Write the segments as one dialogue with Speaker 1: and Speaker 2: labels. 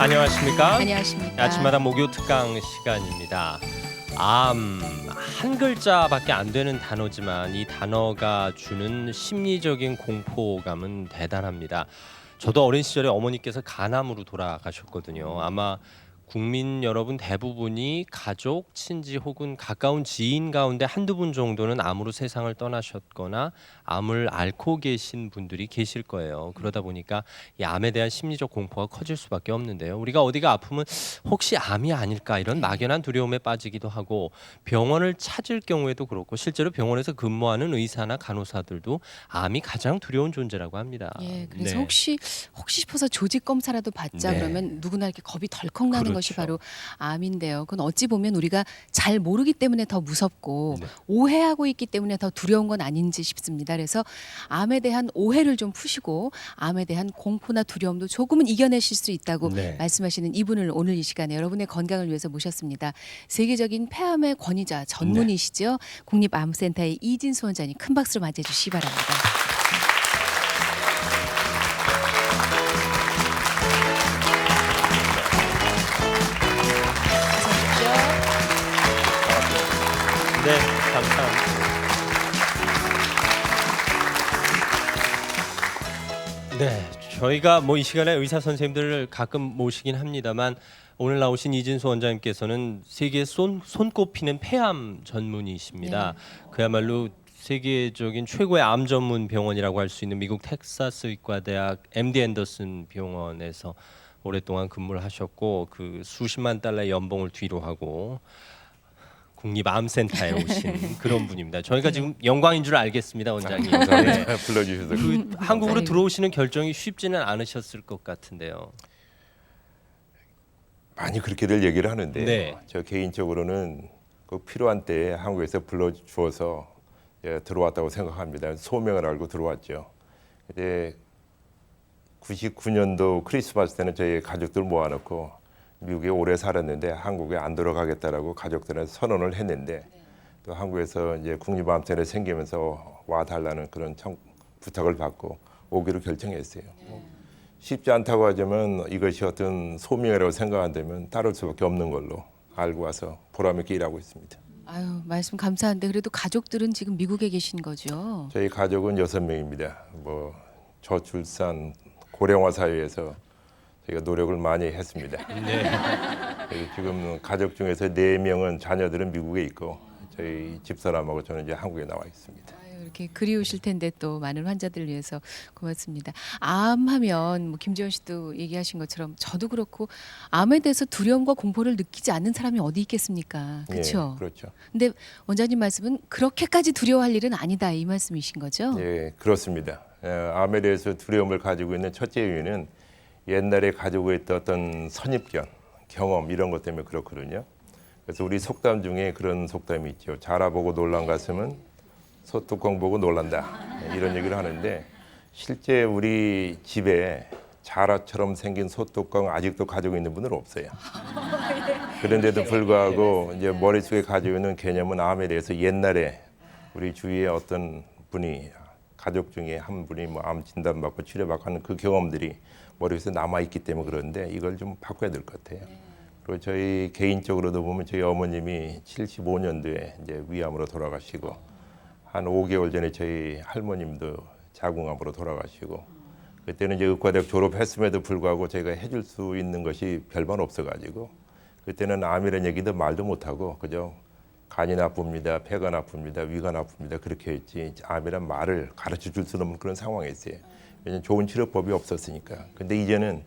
Speaker 1: 안녕하십니까?
Speaker 2: 안녕하십니까?
Speaker 1: 아침마다 목요 특강 시간입니다. 암, 한 글자밖에 안 되는 단어지만 이 단어가 주는 심리적인 공포감은 대단합니다. 저도 어린 시절에 어머니께서 간암으로 돌아가셨거든요. 아마 국민 여러분 대부분이 가족, 친지 혹은 가까운 지인 가운데 한두 분 정도는 암으로 세상을 떠나셨거나 암을 앓고 계신 분들이 계실 거예요. 그러다 보니까 이 암에 대한 심리적 공포가 커질 수밖에 없는데요. 우리가 어디가 아프면 혹시 암이 아닐까 이런 막연한 두려움에 빠지기도 하고 병원을 찾을 경우에도 그렇고 실제로 병원에서 근무하는 의사나 간호사들도 암이 가장 두려운 존재라고 합니다.
Speaker 2: 예, 그래서
Speaker 1: 네.
Speaker 2: 혹시 싶어서 조직 검사라도 받자
Speaker 1: 네.
Speaker 2: 그러면 누구나 이렇게 겁이 덜컥 나는
Speaker 1: 그렇죠.
Speaker 2: 것이 바로 암인데요. 그건 어찌 보면 우리가 잘 모르기 때문에 더 무섭고
Speaker 1: 네.
Speaker 2: 오해하고 있기 때문에 더 두려운 건 아닌지 싶습니다. 그래서 암에 대한 오해를 좀 푸시고 암에 대한 공포나 두려움도 조금은 이겨내실 수 있다고
Speaker 1: 네.
Speaker 2: 말씀하시는 이분을 오늘 이 시간에 여러분의 건강을 위해서 모셨습니다. 세계적인 폐암의 권위자 전문의시죠. 국립암센터의 이진수 원장님 큰 박수로 맞이해 주시기 바랍니다. 어서 오십시오.
Speaker 1: 네, 감사합니다. 네, 저희가 뭐 이 시간에 의사 선생님들을 가끔 모시긴 합니다만 오늘 나오신 이진수 원장님께서는 세계에 손꼽히는 폐암 전문의십니다. 그야말로 세계적인 최고의 암 전문 병원이라고 할 수 있는 미국 텍사스 의과대학 MD 앤더슨 병원에서 오랫동안 근무를 하셨고 그 수십만 달러의 연봉을 뒤로하고 국립암센터에 오신 그런 분입니다. 저희가 지금 영광인 줄 알겠습니다, 원장님. 네.
Speaker 3: 불러주셔서
Speaker 1: 그 한국으로
Speaker 2: 감사해요.
Speaker 1: 들어오시는 결정이 쉽지는 않으셨을 것 같은데요.
Speaker 3: 많이 그렇게들 얘기를 하는데
Speaker 1: 네.
Speaker 3: 저 개인적으로는 꼭 필요한 때에 한국에서 불러주어서 들어왔다고 생각합니다. 소명을 알고 들어왔죠. 이제 99년도 크리스마스 때는 저희 가족들 모아놓고 미국에 오래 살았는데 한국에 안 들어가겠다라고 가족들은 선언을 했는데 또 한국에서 이제 국립암센터가 생기면서 와달라는 그런 부탁을 받고 오기로 결정했어요. 쉽지 않다고 하지만 이것이 어떤 소명이라고 생각한다면 따를 수밖에 없는 걸로 알고 와서 보람 있게 일하고 있습니다.
Speaker 2: 아유, 말씀 감사한데 그래도 가족들은 지금 미국에 계신 거죠?
Speaker 3: 저희 가족은 6명입니다. 뭐 저출산 고령화 사회에서 저희가 노력을 많이 했습니다.
Speaker 1: 네.
Speaker 3: 저희 지금 가족 중에서 4명은 자녀들은 미국에 있고 저희 집사람하고 저는 이제 한국에 나와 있습니다.
Speaker 2: 아유, 이렇게 그리우실 텐데 또 많은 환자들을 위해서 고맙습니다. 암하면 뭐 김지원 씨도 얘기하신 것처럼 저도 그렇고 암에 대해서 두려움과 공포를 느끼지 않는 사람이 어디 있겠습니까? 그렇죠?
Speaker 3: 예, 그렇죠.
Speaker 2: 근데 원장님 말씀은 그렇게까지 두려워할 일은 아니다 이 말씀이신 거죠?
Speaker 3: 예, 그렇습니다. 암에 대해서 두려움을 가지고 있는 첫째 이유는 옛날에 가지고 있던 어떤 선입견, 경험 이런 것 때문에 그렇거든요. 그래서 우리 속담 중에 그런 속담이 있죠. 자라보고 놀란 가슴은 소뚜껑 보고 놀란다. 이런 얘기를 하는데 실제 우리 집에 자라처럼 생긴 소뚜껑 아직도 가지고 있는 분은 없어요. 그런데도 불구하고 이제 머릿속에 가지고 있는 개념은 암에 대해서 옛날에 우리 주위에 어떤 분이 가족 중에 한 분이 뭐 암 진단받고 치료받고 하는 그 경험들이 머릿속에 남아있기 때문에 그런데 이걸 좀 바꿔야 될 것 같아요. 그리고 저희 개인적으로도 보면 저희 어머님이 75년도에 이제 위암으로 돌아가시고 한 5개월 전에 저희 할머님도 자궁암으로 돌아가시고 그때는 이제 의과대학 졸업했음에도 불구하고 저희가 해줄 수 있는 것이 별반 없어가지고 그때는 암이라는 얘기도 말도 못하고 그저 간이 나쁩니다, 폐가 나쁩니다, 위가 나쁩니다 그렇게 했지 암이란 말을 가르쳐 줄 수는 없는 그런 상황이었어요. 왜냐하면 좋은 치료법이 없었으니까. 근데 이제는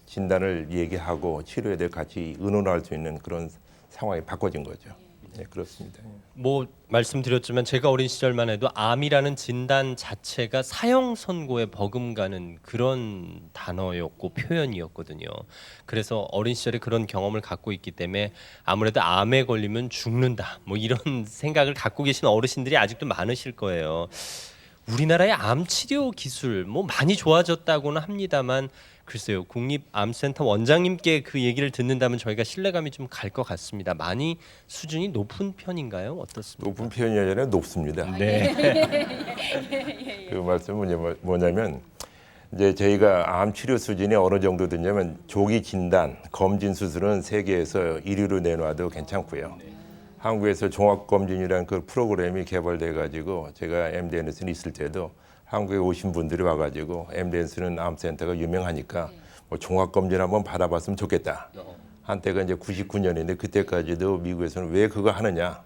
Speaker 3: 진단을 얘기하고 치료에 대해 같이 의논할 수 있는 그런 상황이 바꿔진 거죠. 네, 그렇습니다.
Speaker 1: 뭐 말씀드렸지만 제가 어린 시절만 해도 암이라는 진단 자체가 사형 선고에 버금가는 그런 단어였고 표현이었거든요. 그래서 어린 시절에 그런 경험을 갖고 있기 때문에 아무래도 암에 걸리면 죽는다. 뭐 이런 생각을 갖고 계신 어르신들이 아직도 많으실 거예요. 우리나라의 암 치료 기술 뭐 많이 좋아졌다고는 합니다만 글쎄요, 국립암센터 원장님께 그 얘기를 듣는다면 저희가 신뢰감이 좀 갈 것 같습니다. 많이 수준이 높은 편인가요? 어떻습니까?
Speaker 3: 높은 편이 아니라 높습니다.
Speaker 1: 네.
Speaker 3: 그 말씀은 뭐냐면 이제 저희가 암 치료 수준이 어느 정도 되냐면 조기 진단, 검진 수술은 세계에서 1위로 내놔도 괜찮고요. 한국에서 종합검진이라는 그 프로그램이 개발돼 가지고 제가 MD 앤더슨에 있을 때도 한국에 오신 분들이 와가지고 MD 앤더슨 암센터가 유명하니까 뭐 종합검진 한번 받아봤으면 좋겠다. 한때가 이제 99년인데 그때까지도 미국에서는 왜 그거 하느냐?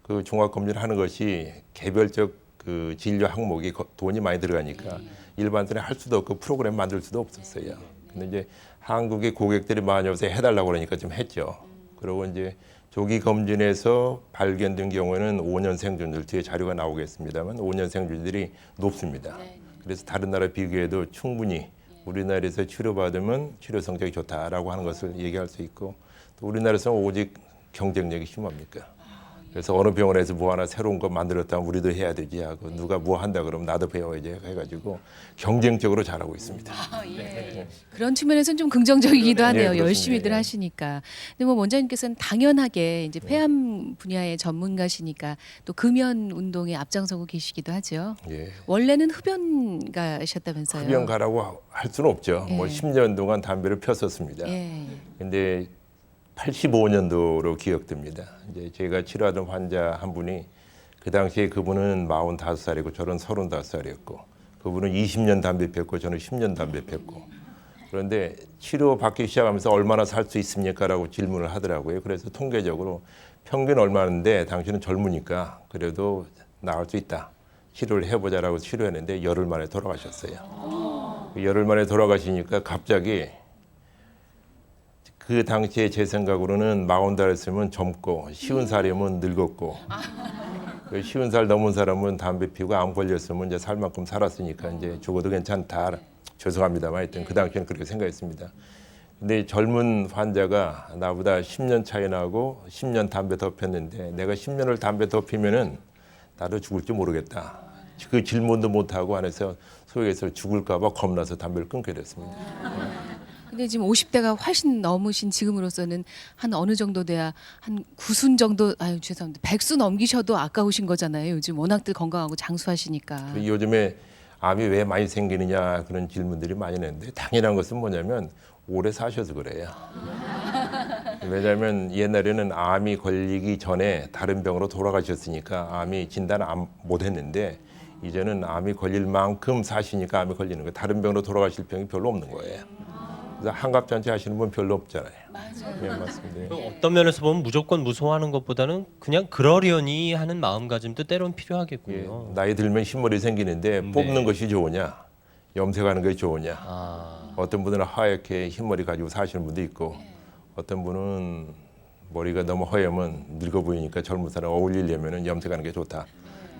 Speaker 3: 그 종합검진 하는 것이 개별적 그 진료 항목이 돈이 많이 들어가니까 일반인들이 할 수도 없고 프로그램 만들 수도 없었어요. 근데 이제 한국의 고객들이 많이 와서 해달라고 그러니까 좀 했죠. 그리고 이제 조기 검진에서 발견된 경우에는 5년 생존율 뒤에 자료가 나오겠습니다만 5년 생존율이 높습니다. 그래서 다른 나라 비교해도 충분히 우리나라에서 치료받으면 치료 성적이 좋다라고 하는 것을 얘기할 수 있고 또 우리나라에서 오직 경쟁력이 심합니까? 그래서 어느 병원에서 뭐 하나 새로운 거 만들었다면 우리도 해야 되지 하고 누가 뭐 한다 그러면 나도 배워야지 해가지고 경쟁적으로 잘하고 있습니다.
Speaker 2: 그런 측면에서는 좀 긍정적이기도 하네요.
Speaker 3: 그렇습니다.
Speaker 2: 열심히들 하시니까. 근데 뭐 원장님께서는 당연하게 이제 폐암 분야의 전문가시니까 또 금연 운동에 앞장서고 계시기도 하죠.
Speaker 3: 예.
Speaker 2: 원래는 흡연가셨다면서요?
Speaker 3: 흡연 가라고 할 수는 없죠. 뭐 10년 동안 담배를 폈었습니다.
Speaker 2: 예.
Speaker 3: 근데 85년도로 기억됩니다. 이제 제가 치료하던 환자 한 분이 그 당시에 그분은 45살이고 저는 35살이었고 그분은 20년 담배 폈고 저는 10년 담배 폈고 그런데 치료 받기 시작하면서 얼마나 살 수 있습니까? 라고 질문을 하더라고요. 그래서 통계적으로 평균 얼마인데 당신은 젊으니까 그래도 나을 수 있다. 치료를 해보자라고 치료했는데 열흘 만에 돌아가셨어요. 열흘 만에 돌아가시니까 갑자기 그 당시에 제 생각으로는 40살이었으면 젊고 50살이면 늙었고 그 50살 넘은 사람은 담배 피우고 암 걸렸으면 이제 살 만큼 살았으니까 이제 죽어도 괜찮다. 죄송합니다만 하여튼 그 당시에는 그렇게 생각했습니다. 근데 젊은 환자가 나보다 10년 차이 나고 10년 담배 더 폈는데 내가 10년을 담배 더 피면은 나도 죽을지 모르겠다. 그 질문도 못하고 안에서 소위에서 죽을까 봐 겁나서 담배를 끊게 됐습니다.
Speaker 2: 근데 지금 50대가 훨씬 넘으신 지금으로서는 한 어느 정도 돼야 한 9순 정도 아유 죄송합니다. 100수 넘기셔도 아까우신 거잖아요. 요즘 워낙들 건강하고 장수하시니까.
Speaker 3: 요즘에 암이 왜 많이 생기느냐 그런 질문들이 많이 있는데 당연한 것은 뭐냐면 오래 사셔서 그래요. 왜냐하면 옛날에는 암이 걸리기 전에 다른 병으로 돌아가셨으니까 암이 진단 못 했는데 이제는 암이 걸릴 만큼 사시니까 암이 걸리는 거예요. 다른 병으로 돌아가실 병이 별로 없는 거예요. 그래서 한갑잔치 하시는 분 별로 없잖아요. 맞아요. 네, 맞습니다.
Speaker 1: 어떤 면에서 보면 무조건 무서워하는 것보다는 그냥 그러려니 하는 마음가짐도 때론 필요하겠군요.
Speaker 3: 예, 나이 들면 흰머리 생기는데 뽑는 것이 좋으냐, 염색하는 것이 좋으냐. 어떤 분들은 하얗게 흰머리 가지고 사시는 분도 있고 어떤 분은 머리가 너무 허여면 늙어 보이니까 젊은 사람 어울리려면 염색하는 게 좋다.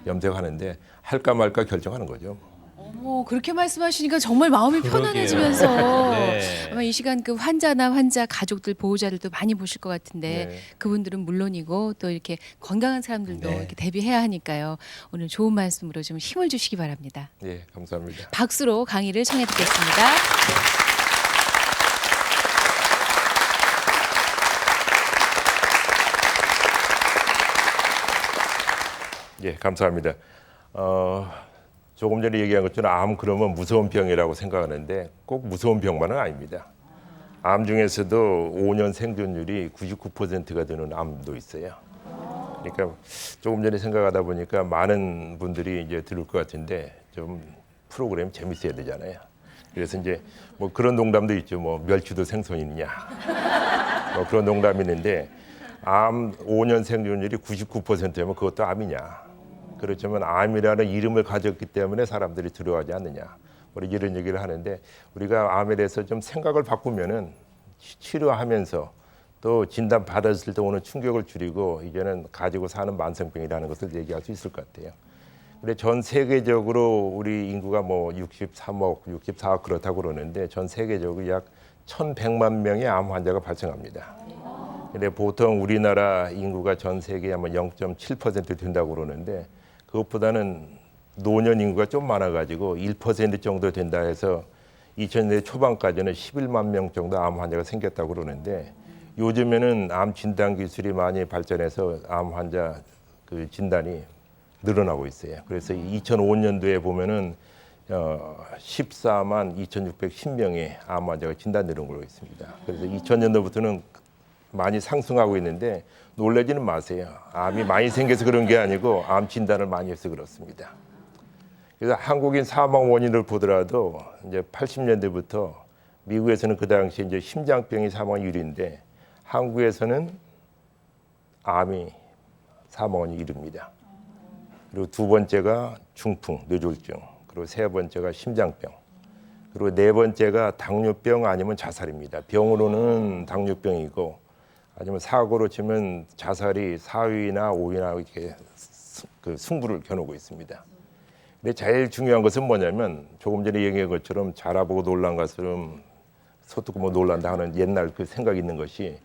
Speaker 3: 염색하는데 할까 말까 결정하는 거죠.
Speaker 2: 어머 그렇게 말씀하시니까 정말 마음이
Speaker 1: 그러게요.
Speaker 2: 편안해지면서
Speaker 1: 네.
Speaker 2: 아마 이 시간 그 환자나 환자 가족들 보호자들도 많이 보실 것 같은데
Speaker 3: 네.
Speaker 2: 그분들은 물론이고 또 이렇게 건강한 사람들도
Speaker 3: 네.
Speaker 2: 이렇게 대비해야 하니까요. 오늘 좋은 말씀으로 좀 힘을 주시기 바랍니다.
Speaker 3: 예, 감사합니다.
Speaker 2: 박수로 강의를 청해 듣겠습니다.
Speaker 3: 예, 감사합니다. 조금 전에 얘기한 것처럼 암 그러면 무서운 병이라고 생각하는데 꼭 무서운 병만은 아닙니다. 암 중에서도 5년 생존율이 99%가 되는 암도 있어요. 그러니까 조금 전에 생각하다 보니까 많은 분들이 이제 들을 것 같은데 좀 프로그램 재밌어야 되잖아요. 그래서 이제 뭐 그런 농담도 있죠. 뭐 멸치도 생선이냐. 뭐 그런 농담이 있는데 암 5년 생존율이 99%면 그것도 암이냐. 그렇지만 암이라는 이름을 가졌기 때문에 사람들이 두려워하지 않느냐. 우리 이런 얘기를 하는데 우리가 암에 대해서 좀 생각을 바꾸면은 치료하면서 또 진단 받았을 때 오는 충격을 줄이고 이제는 가지고 사는 만성병이라는 것을 얘기할 수 있을 것 같아요. 근데 전 세계적으로 우리 인구가 뭐 63억, 64억 그렇다고 그러는데 전 세계적으로 약 1,100만 명의 암 환자가 발생합니다. 근데 보통 우리나라 인구가 전 세계에 아마 0.7% 된다고 그러는데 그것보다는 노년 인구가 좀 많아가지고 1% 정도 된다 해서 2000년대 초반까지는 11만 명 정도 암 환자가 생겼다고 그러는데 요즘에는 암 진단 기술이 많이 발전해서 암 환자 그 진단이 늘어나고 있어요. 그래서 2005년도에 보면은 14만 2,610명의 암 환자가 진단되는 걸로 있습니다. 그래서 2000년도부터는 많이 상승하고 있는데 놀라지는 마세요. 암이 많이 생겨서 그런 게 아니고 암 진단을 많이 해서 그렇습니다. 그래서 한국인 사망 원인을 보더라도 이제 80년대부터 미국에서는 그 당시 이제 심장병이 사망률인데 한국에서는 암이 사망 원인 1위입니다. 그리고 두 번째가 중풍, 뇌졸중, 그리고 세 번째가 심장병, 그리고 네 번째가 당뇨병 아니면 자살입니다. 병으로는 당뇨병이고 아니면 사고로 치면 자살이 4위나 5위나 이렇게 그 승부를 겨누고 있습니다. 근데 제일 중요한 것은 뭐냐면 조금 전에 얘기한 것처럼 자라보고 놀란 것처럼 소뚜껑 놀란다 하는 옛날 그 생각이 있는 것이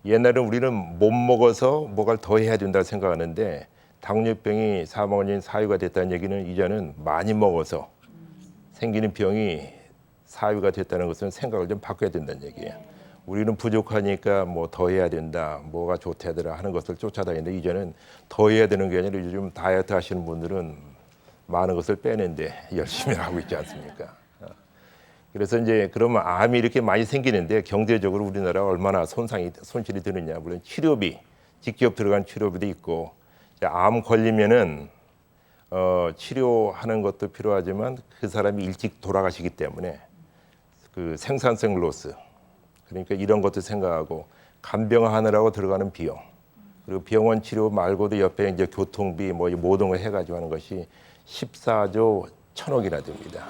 Speaker 3: 옛날에 우리는 못 먹어서 뭐가 더 해야 된다 생각하는데 당뇨병이 사망 원인 4위가 됐다는 얘기는 이제는 많이 먹어서 생기는 병이 4위가 됐다는 것은 생각을 좀 바꿔야 된다는 얘기예요. 우리는 부족하니까 뭐 더 해야 된다, 뭐가 좋다더라 하는 것을 쫓아다니는데 이제는 더 해야 되는 게 아니라 요즘 다이어트 하시는 분들은 많은 것을 빼는데 열심히 하고 있지 않습니까? 그래서 이제 그러면 암이 이렇게 많이 생기는데 경제적으로 우리나라 얼마나 손실이 드느냐. 물론 치료비, 직접 들어간 치료비도 있고 암 걸리면은 치료하는 것도 필요하지만 그 사람이 일찍 돌아가시기 때문에 그 생산성 로스, 그러니까 이런 것도 생각하고 간병하느라고 들어가는 비용, 그리고 병원 치료 말고도 옆에 이제 교통비 뭐 모든 걸 해가지고 하는 것이 14조 1천억이나 됩니다.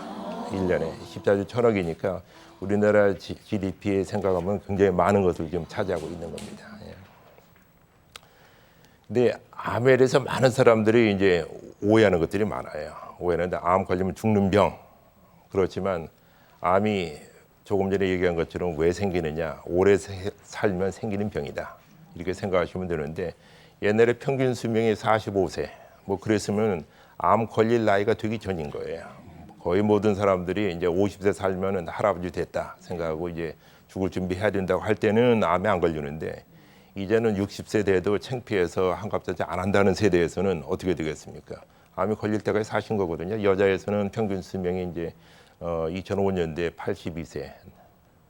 Speaker 3: 1년에 14조 1천억이니까 우리나라 GDP에 생각하면 굉장히 많은 것을 지금 차지하고 있는 겁니다. 예. 근데 암에 대해서 많은 사람들이 이제 오해하는 것들이 많아요. 오해하는데 암 걸리면 죽는 병. 그렇지만 암이 조금 전에 얘기한 것처럼 왜 생기느냐. 오래 살면 생기는 병이다. 이렇게 생각하시면 되는데 옛날에 평균 수명이 45세. 뭐 그랬으면 암 걸릴 나이가 되기 전인 거예요. 거의 모든 사람들이 이제 50세 살면은 할아버지 됐다 생각하고 이제 죽을 준비해야 된다고 할 때는 암에 안 걸리는데 이제는 60세 돼도 창피해서 한갑자지 안 한다는 세대에서는 어떻게 되겠습니까? 암이 걸릴 때까지 사신 거거든요. 여자에서는 평균 수명이 이제 2005년도에 82세,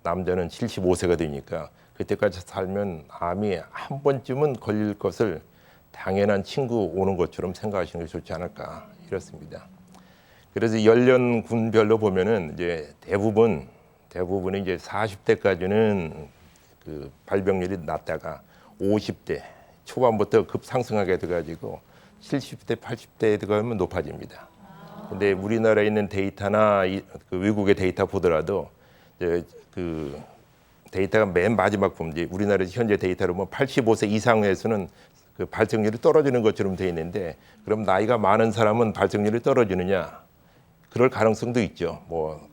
Speaker 3: 남자는 75세가 되니까 그때까지 살면 암이 한 번쯤은 걸릴 것을 당연한 친구 오는 것처럼 생각하시는 게 좋지 않을까 이렇습니다. 그래서 연령군별로 보면은 이제 대부분이 이제 40대까지는 그 발병률이 낮다가 50대 초반부터 급상승하게 돼가지고 70대, 80대에 들어가면 높아집니다. 근데 우리나라에 있는 데이터나 그 외국의 데이터 보더라도 이제 그 데이터가 맨 마지막 보면 이제 우리나라 현재 데이터로 보면 85세 이상에서는 그 발생률이 떨어지는 것처럼 돼 있는데 그럼 나이가 많은 사람은 발생률이 떨어지느냐? 그럴 가능성도 있죠. 뭐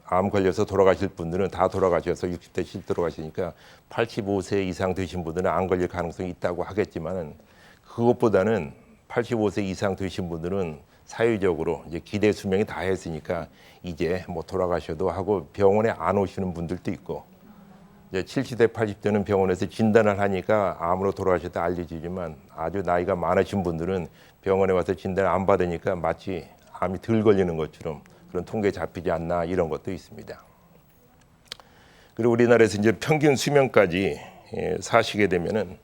Speaker 3: 암 걸려서 돌아가실 분들은 다 돌아가셔서 60대 70 돌아가시니까 85세 이상 되신 분들은 안 걸릴 가능성이 있다고 하겠지만은 그것보다는 85세 이상 되신 분들은 사회적으로 이제 기대 수명이 다 했으니까 이제 뭐 돌아가셔도 하고 병원에 안 오시는 분들도 있고 이제 70대 80대는 병원에서 진단을 하니까 암으로 돌아가셨다 알려지지만 아주 나이가 많으신 분들은 병원에 와서 진단을 안 받으니까 마치 암이 덜 걸리는 것처럼 그런 통계에 잡히지 않나 이런 것도 있습니다. 그리고 우리나라에서 이제 평균 수명까지 사시게 되면은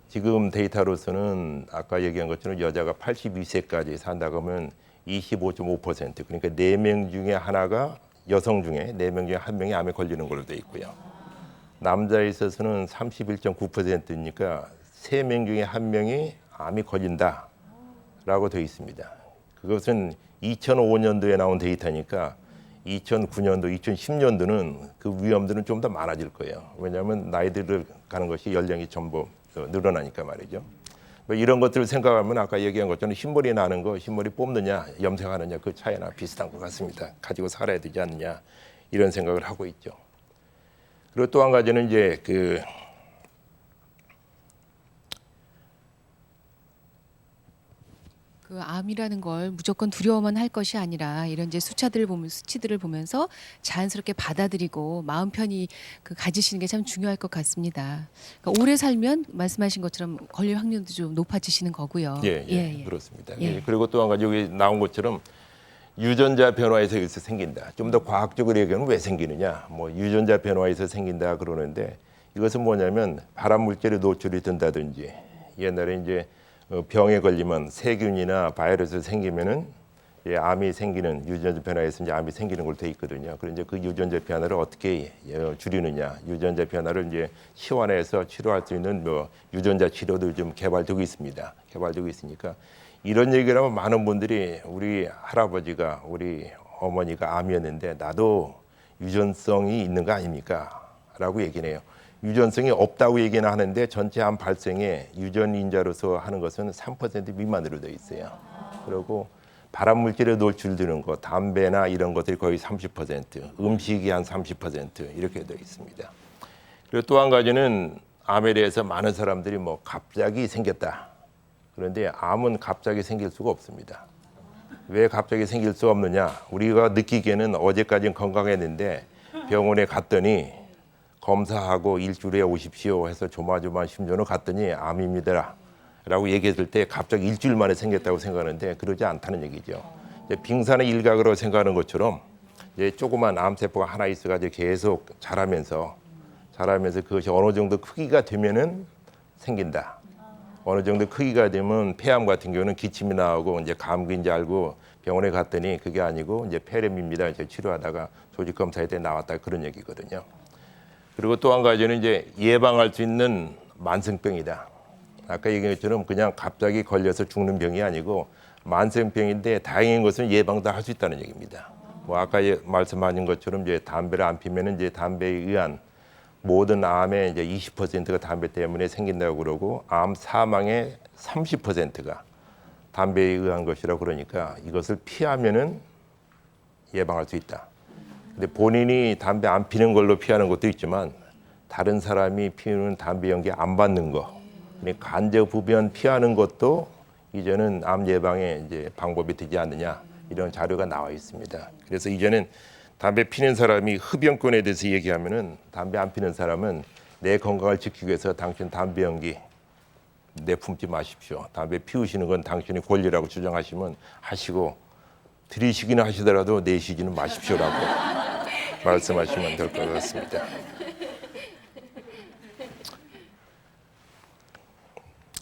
Speaker 3: 지금 데이터로서는 아까 얘기한 것처럼 여자가 82세까지 산다고 하면 25.5% 그러니까 4명 중에 하나가 여성 중에 4명 중에 1명이 암에 걸리는 걸로 돼 있고요. 남자에 있어서는 31.9%니까 3명 중에 1명이 암이 걸린다라고 되어 있습니다. 그것은 2005년도에 나온 데이터니까 2009년도, 2010년도는 그 위험들은 좀 더 많아질 거예요. 왜냐하면 나이 들어가는 것이 연령이 전부 늘어나니까 말이죠. 뭐 이런 것들을 생각하면 아까 얘기한 것처럼 흰머리 나는 거, 흰머리 뽑느냐, 염색하느냐 그 차이나 비슷한 것 같습니다. 가지고 살아야 되지 않느냐 이런 생각을 하고 있죠. 그리고 또 한 가지는 이제 그
Speaker 2: 암이라는 걸 무조건 두려워만 할 것이 아니라 이런 이제 수치들을 보면서 자연스럽게 받아들이고 마음 편히 가지시는 게 참 중요할 것 같습니다. 그러니까 오래 살면 말씀하신 것처럼 걸릴 확률도 좀 높아지시는 거고요.
Speaker 3: 예, 그렇습니다.
Speaker 2: 예.
Speaker 3: 그리고 또 한 가지 여기 나온 것처럼 유전자 변화에서 여기서 생긴다. 좀 더 과학적으로 얘기하면 왜 생기느냐? 뭐 유전자 변화에서 생긴다 그러는데 이것은 뭐냐면 발암 물질에 노출이 된다든지 옛날에 이제 병에 걸리면 세균이나 바이러스 생기면은 암이 생기는 유전자 변화에서 이제 암이 생기는 걸로 돼 있거든요. 그래서 이제 그 유전자 변화를 어떻게 줄이느냐, 유전자 변화를 이제 치환해서 치료할 수 있는 뭐 유전자 치료도 좀 개발되고 있습니다. 개발되고 있으니까 이런 얘기를 하면 많은 분들이 우리 할아버지가 우리 어머니가 암이었는데 나도 유전성이 있는 거 아닙니까? 라고 얘기를 해요. 유전성이 없다고 얘기는 하는데 전체 암 발생에 유전인자로서 하는 것은 3% 미만으로 되어 있어요. 그리고 발암 물질에 노출되는 것, 담배나 이런 것들이 거의 30%, 음식이 한 30% 이렇게 되어 있습니다. 그리고 또 한 가지는 암에 대해서 많은 사람들이 뭐 갑자기 생겼다. 그런데 암은 갑자기 생길 수가 없습니다. 왜 갑자기 생길 수 없느냐? 우리가 느끼기에는 어제까지는 건강했는데 병원에 갔더니 검사하고 일주일에 오십시오 해서 조마조마 심전을 갔더니 암입니다 라고 얘기했을 때 갑자기 일주일 만에 생겼다고 생각하는데 그러지 않다는 얘기죠. 빙산의 일각으로 생각하는 것처럼 이제 조그만 암세포가 하나 있어가지고 계속 자라면서 그것이 어느 정도 크기가 되면은 생긴다. 어느 정도 크기가 되면 폐암 같은 경우는 기침이 나오고 이제 감기인 줄 알고 병원에 갔더니 그게 아니고 이제 폐렴입니다. 이제 치료하다가 조직 검사에 때 나왔다 그런 얘기거든요. 그리고 또 한 가지는 이제 예방할 수 있는 만성병이다. 아까 얘기한 것처럼 그냥 갑자기 걸려서 죽는 병이 아니고 만성병인데 다행인 것은 예방도 할 수 있다는 얘기입니다. 뭐 아까 말씀하신 것처럼 이제 담배를 안 피면은 이제 담배에 의한 모든 암의 이제 20%가 담배 때문에 생긴다고 그러고 암 사망의 30%가 담배에 의한 것이라고 그러니까 이것을 피하면은 예방할 수 있다. 근데 본인이 담배 안 피는 걸로 피하는 것도 있지만 다른 사람이 피우는 담배 연기 안 받는 거, 간접 흡연 피하는 것도 이제는 암 예방의 이제 방법이 되지 않느냐 이런 자료가 나와 있습니다. 그래서 이제는 담배 피는 사람이 흡연권에 대해서 얘기하면은 담배 안 피는 사람은 내 건강을 지키기 위해서 당신 담배 연기 내품지 마십시오. 담배 피우시는 건 당신의 권리라고 주장하시면 하시고 들이시기는 하시더라도 내쉬지는 마십시오라고 말씀하시면 될 것 같습니다.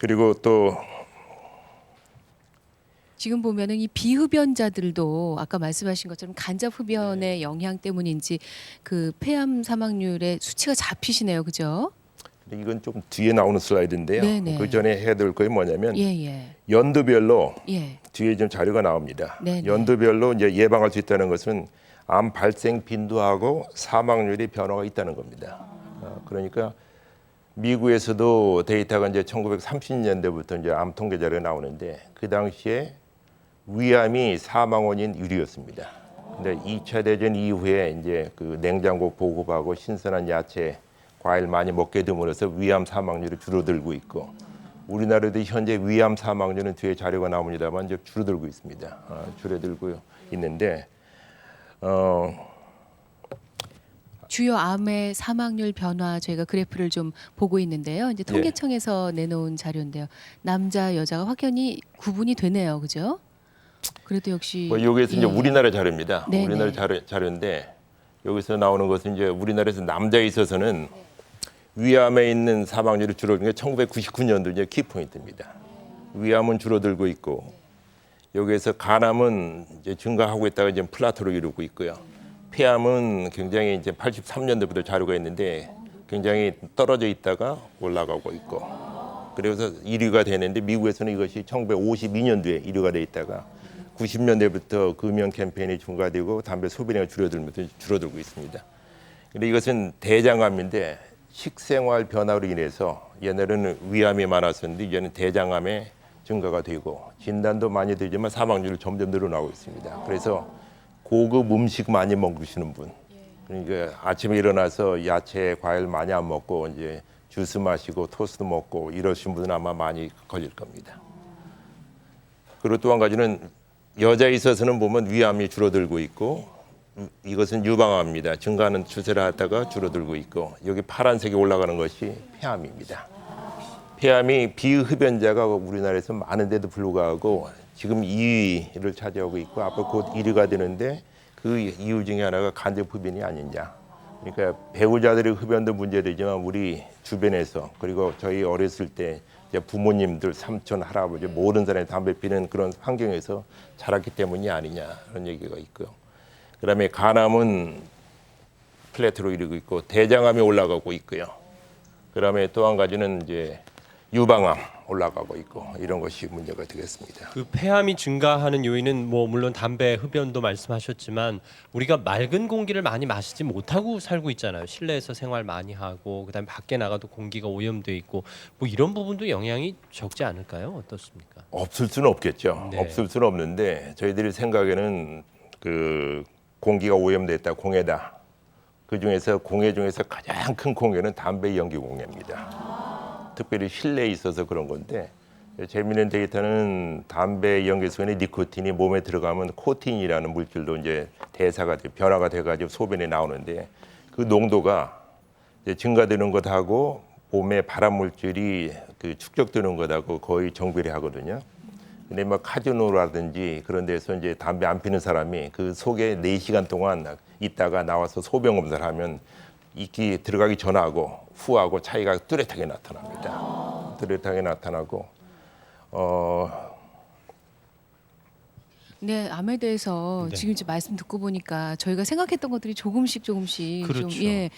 Speaker 3: 그리고 또
Speaker 2: 지금 보면은 이 비흡연자들도 아까 말씀하신 것처럼 간접 흡연의 영향 때문인지 그 폐암 사망률의 수치가 잡히시네요, 그죠?
Speaker 3: 근데 이건 좀 뒤에 나오는 슬라이드인데요.
Speaker 2: 네네.
Speaker 3: 그 전에 해야 될 거는 뭐냐면
Speaker 2: 예.
Speaker 3: 연도별로
Speaker 2: 예.
Speaker 3: 뒤에 좀 자료가 나옵니다.
Speaker 2: 네네.
Speaker 3: 연도별로 이제 예방할 수 있다는 것은 암 발생 빈도하고 사망률이 변화가 있다는 겁니다. 그러니까 미국에서도 데이터가 이제 1930년대부터 이제 암 통계 자료가 나오는데 그 당시에 위암이 사망 원인 1위였습니다. 근데 2차 대전 이후에 이제 그 냉장고 보급하고 신선한 야채, 과일 많이 먹게 됨으로써 위암 사망률이 줄어들고 있고 우리나라도 현재 위암 사망률은 뒤에 자료가 나옵니다만 이제 줄어들고 있습니다. 줄어들고 있는데
Speaker 2: 주요 암의 사망률 변화 저희가 그래프를 좀 보고 있는데요. 이제 통계청에서 내놓은 자료인데요. 남자 여자가 확연히 구분이 되네요, 그죠? 그래도 역시
Speaker 3: 뭐 여기에서 이제 우리나라 자료입니다.
Speaker 2: 네네.
Speaker 3: 우리나라 자료인데 여기서 나오는 것은 이제 우리나라에서 남자에 있어서는 위암에 있는 사망률이 줄어든 게 1999년도 이제 키포인트입니다. 위암은 줄어들고 있고 여기에서 간암은 이제 증가하고 있다가 이제 플라토를 이루고 있고요. 폐암은 굉장히 이제 83년도부터 자료가 있는데 굉장히 떨어져 있다가 올라가고 있고 그래서 1위가 되는데 미국에서는 이것이 1952년도에 1위가 돼 있다가 90년대부터 금연 캠페인이 증가되고 담배 소비량이 줄어들고 있습니다. 근데 이것은 대장암인데 식생활 변화로 인해서 옛날에는 위암이 많았었는데 이제는 대장암의 증가가 되고 진단도 많이 되지만 사망률이 점점 늘어나고 있습니다. 그래서 고급 음식 많이 먹으시는 분, 그러니까 아침에 일어나서 야채, 과일 많이 안 먹고 이제 주스 마시고 토스트 먹고 이러신 분은 아마 많이 걸릴 겁니다. 그리고 또 한 가지는 여자에 있어서는 보면 위암이 줄어들고 있고 이것은 유방암입니다. 증가하는 추세를 하다가 줄어들고 있고 여기 파란색이 올라가는 것이 폐암입니다. 폐암이 비흡연자가 우리나라에서 많은데도 불구하고 지금 2위를 차지하고 있고 앞으로 곧 1위가 되는데 그 이유 중에 하나가 간접 흡연이 아니냐. 그러니까 배우자들의 흡연도 문제되지만 우리 주변에서 그리고 저희 어렸을 때 이제 부모님들, 삼촌, 할아버지 모든 사람이 담배 피는 그런 환경에서 자랐기 때문이 아니냐 그런 얘기가 있고요. 그다음에 간암은 플래트로 이루고 있고 대장암이 올라가고 있고요. 그다음에 또 한 가지는 이제 유방암 올라가고 있고 이런 것이 문제가 되겠습니다.
Speaker 1: 그 폐암이 증가하는 요인은 뭐 물론 담배 흡연도 말씀하셨지만 우리가 맑은 공기를 많이 마시지 못하고 살고 있잖아요. 실내에서 생활 많이 하고 그다음에 밖에 나가도 공기가 오염돼 있고 뭐 이런 부분도 영향이 적지 않을까요? 어떻습니까?
Speaker 3: 없을 수는 없겠죠.
Speaker 1: 네.
Speaker 3: 없을 수는 없는데 저희들이 생각에는 그 공기가 오염됐다, 공해다. 그 중에서 공해 중에서 가장 큰 공해는 담배 연기 공해입니다. 특별히 실내에 있어서 그런 건데 재미있는 데이터는 담배 연기 속에 니코틴이 몸에 들어가면 코틴이라는 물질도 이제 대사가 돼 변화가 돼가지고 소변에 나오는데 그 농도가 이제 증가되는 것하고 몸에 발암 물질이 그 축적되는 것하고 거의 정비례하거든요. 근데 뭐 카지노라든지 그런 데서 이제 담배 안 피는 사람이 그 속에 4시간 동안 있다가 나와서 소변 검사를 하면 이끼 들어가기 전하고 후하고 차이가 뚜렷하게 나타납니다. 뚜렷하게 나타나고
Speaker 2: 네, 암에 대해서
Speaker 1: 네.
Speaker 2: 지금 이제 말씀 듣고 보니까 저희가 생각했던 것들이 조금씩
Speaker 1: 그렇죠.
Speaker 2: 좀 이제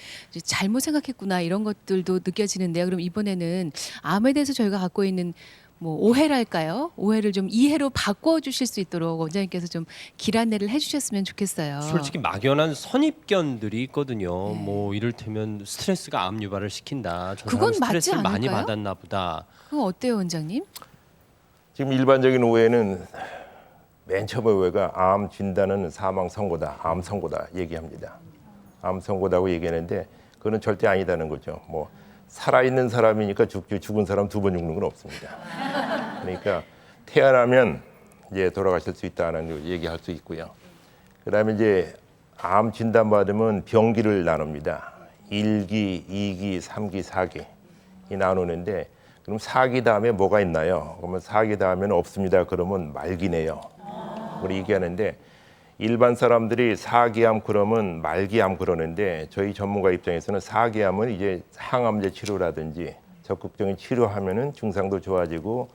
Speaker 2: 잘못 생각했구나 이런 것들도 느껴지는데요. 그럼 이번에는 암에 대해서 저희가 갖고 있는 뭐 오해랄까요? 오해를 좀 이해로 바꿔 주실 수 있도록 원장님께서 좀 길 안내를 해주셨으면 좋겠어요.
Speaker 1: 솔직히 막연한 선입견들이 있거든요. 뭐 이를테면 스트레스가 암 유발을 시킨다. 저
Speaker 2: 그건
Speaker 1: 사람
Speaker 2: 맞지
Speaker 1: 스트레스를 많이
Speaker 2: 않을까요?
Speaker 1: 받았나 보다.
Speaker 2: 그거 어때요, 원장님?
Speaker 3: 지금 일반적인 오해는 맨 처음에 오해가 암 진단은 사망 선고다, 암 선고다 얘기합니다. 암 선고다고 얘기하는데 그거는 절대 아니다는 거죠. 뭐 살아있는 사람이니까 죽지 죽은 사람 2번 죽는 건 없습니다. 그러니까 태어나면 이제 돌아가실 수 있다는 걸 얘기할 수 있고요. 그다음에 이제 암 진단 받으면 병기를 나눕니다. 1기, 2기, 3기, 4기 이 나누는데 그럼 4기 다음에 뭐가 있나요? 그러면 4기 다음에는 없습니다. 그러면 말기네요. 우리 얘기하는데 일반 사람들이 4기암 그러면 말기암 그러는데 저희 전문가 입장에서는 4기암은 이제 항암제 치료라든지 적극적인 치료하면은 증상도 좋아지고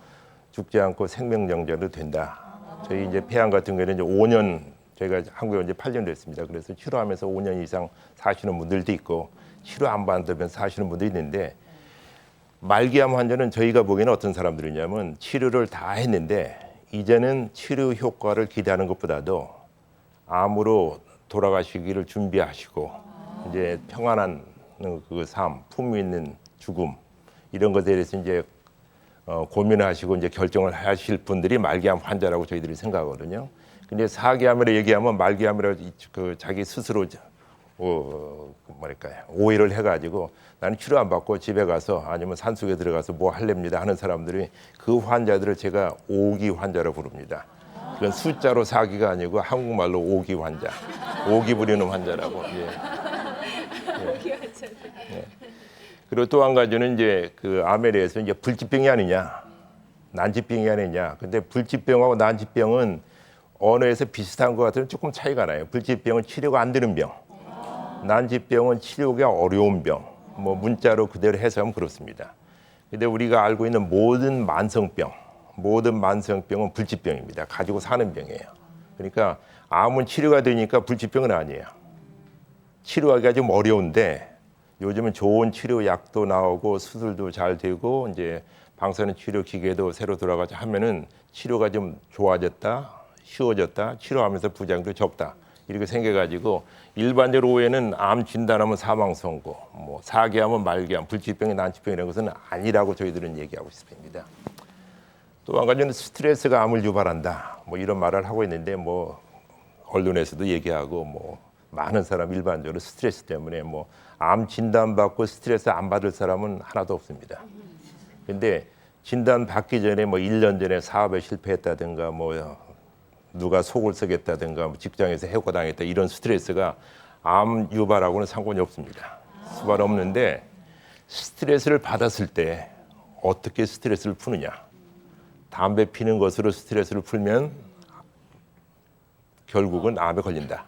Speaker 3: 죽지 않고 생명정지도 된다. 저희 이제 폐암 같은 경우에는 이제 5년 저희가 한국에 이제 8년 됐습니다. 그래서 치료하면서 5년 이상 사시는 분들도 있고 치료 안 받으면 사시는 분도 있는데 말기암 환자는 저희가 보기에는 어떤 사람들이냐면 치료를 다 했는데 이제는 치료 효과를 기대하는 것보다도 암으로 돌아가시기를 준비하시고 이제 평안한 그 삶, 품위 있는 죽음 이런 것에 대해서 이제 고민하시고 이제 결정을 하실 분들이 말기암 환자라고 저희들이 생각하거든요. 근데 4기암이라 얘기하면 말기암이라고 그 자기 스스로 뭐랄까요 오해를 해가지고 나는 치료 안 받고 집에 가서 아니면 산속에 들어가서 뭐 할랍니다 하는 사람들이 그 환자들을 제가 5기 환자라고 부릅니다. 그건 숫자로 4기가 아니고 한국말로 5기 환자, 5기 부리는 환자라고. 예. 예. 그리고 또 한 가지는 이제 그 암에 대해서 이제 불치병이 아니냐, 난치병이 아니냐. 근데 불치병하고 난치병은 언어에서 비슷한 것 같으면 조금 차이가 나요. 불치병은 치료가 안 되는 병, 난치병은 치료가 어려운 병. 뭐 문자로 그대로 해석하면 그렇습니다. 근데 우리가 알고 있는 모든 만성병은 불치병입니다. 가지고 사는 병이에요. 그러니까 암은 치료가 되니까 불치병은 아니에요. 치료하기가 좀 어려운데 요즘은 좋은 치료약도 나오고 수술도 잘 되고 이제 방사능 치료 기계도 새로 들어가자 하면은 치료가 좀 좋아졌다, 쉬워졌다, 치료하면서 부작용도 적다. 이렇게 생겨가지고 일반적으로 오해는 암 진단하면 사망 선고, 뭐 4기암은 말기암, 불치병이 난치병 이런 것은 아니라고 저희들은 얘기하고 있습니다. 또 한 가지는 스트레스가 암을 유발한다. 뭐 이런 말을 하고 있는데 뭐 언론에서도 얘기하고 뭐 많은 사람 일반적으로 스트레스 때문에 뭐 암 진단 받고 스트레스 안 받을 사람은 하나도 없습니다. 근데 진단 받기 전에 뭐 1년 전에 사업에 실패했다든가 뭐 누가 속을 썩였다든가 뭐 직장에서 해고당했다 이런 스트레스가 암 유발하고는 상관이 없습니다. 수발 없는데 스트레스를 받았을 때 어떻게 스트레스를 푸느냐. 담배 피는 것으로 스트레스를 풀면 결국은 암에 걸린다.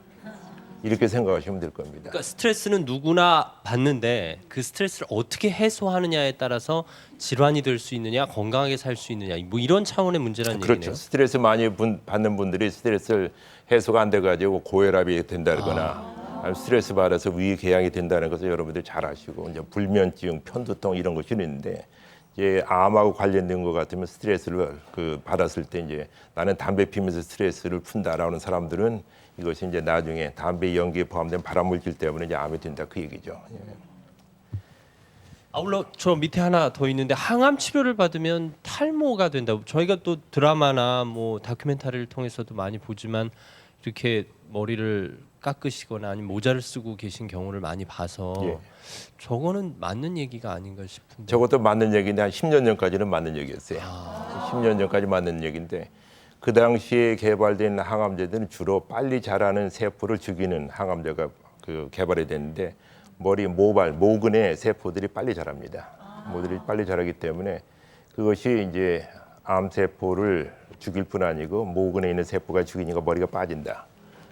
Speaker 3: 이렇게 생각하시면 될 겁니다.
Speaker 1: 그러니까 스트레스는 누구나 받는데 그 스트레스를 어떻게 해소하느냐에 따라서 질환이 될 수 있느냐, 건강하게 살 수 있느냐, 뭐 이런 차원의 문제라는
Speaker 3: 그렇죠.
Speaker 1: 얘기네요.
Speaker 3: 스트레스 많이 받는 분들이 스트레스를 해소가 안 돼가지고 고혈압이 된다거나 아니면 스트레스 받아서 위궤양이 된다는 것을 여러분들이 잘 아시고 이제 불면증, 편두통 이런 것이 있는데 이제 암하고 관련된 것 같으면 스트레스를 받았을 때 이제 나는 담배 피면서 스트레스를 푼다라는 사람들은 이것이 이제 나중에 담배 연기에 포함된 발암물질 때문에 이제 암이 된다 그 얘기죠. 예.
Speaker 1: 아울러 저 밑에 하나 더 있는데 항암 치료를 받으면 탈모가 된다고. 저희가 또 드라마나 뭐 다큐멘터리를 통해서도 많이 보지만 이렇게 머리를 깎으시거나 아니면 모자를 쓰고 계신 경우를 많이 봐서
Speaker 3: 예.
Speaker 1: 저거는 맞는 얘기가 아닌가 싶은데.
Speaker 3: 저것도 맞는 얘기인데 한 10년 전까지는 맞는 얘기였어요. 10년 전까지 맞는 얘기인데 그 당시에 개발된 항암제들은 주로 빨리 자라는 세포를 죽이는 항암제가 개발이 됐는데 머리 모근의 세포들이 빨리 자랍니다. 모들이 빨리 자라기 때문에 그것이 이제 암 세포를 죽일 뿐 아니고 모근에 있는 세포가 죽이니까 머리가 빠진다.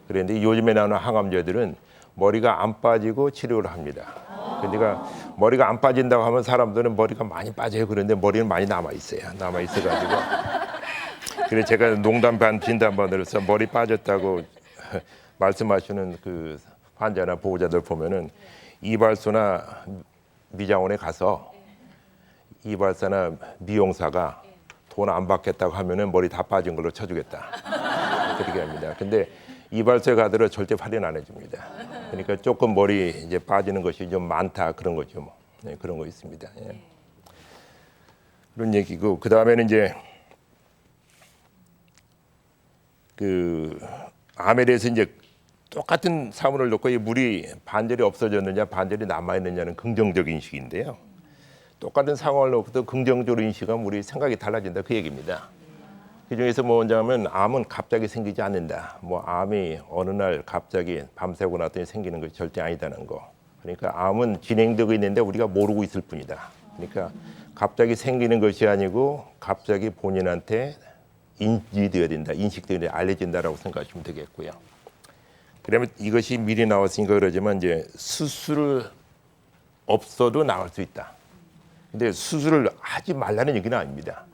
Speaker 3: 그런데 요즘에 나오는 항암제들은 머리가 안 빠지고 치료를 합니다. 그러니까 머리가 안 빠진다고 하면 사람들은 머리가 많이 빠져요. 그런데 머리는 많이 남아 있어요. 남아 있어가지고. 그래서 제가 농담 반 진담 반으로서 머리 빠졌다고 말씀하시는 그 환자나 보호자들 보면은 이발소나 미장원에 가서 이발사나 미용사가 돈 안 받겠다고 하면은 머리 다 빠진 걸로 쳐주겠다. 그렇게 합니다. 근데 이발소에 가더라도 절대 할인 안 해줍니다. 그러니까 조금 머리 이제 빠지는 것이 좀 많다 그런 거죠. 뭐. 네, 그런 거 있습니다. 예. 그런 얘기고 그 다음에는 이제 그 암에 대해서 이제 똑같은 사물을 놓고 이 물이 반절이 없어졌느냐 반절이 남아 있느냐는 긍정적인 인식인데요. 똑같은 상황을 놓고도 긍정적으로 인식하면 우리 생각이 달라진다 그 얘기입니다. 그 중에서 뭐냐면 암은 갑자기 생기지 않는다. 뭐 암이 어느 날 갑자기 밤새고 났더니 생기는 것이 절대 아니다는 거. 그러니까 암은 진행되고 있는데 우리가 모르고 있을 뿐이다. 그러니까 갑자기 생기는 것이 아니고 갑자기 본인한테 인지되어야 된다. 인식되어야 된다. 알려진다라고 생각하시면 되겠고요. 그러면 이것이 미리 나왔으니까 그러지만 이제 수술 없어도 나을 수 있다. 근데 수술을 하지 말라는 얘기는 아닙니다.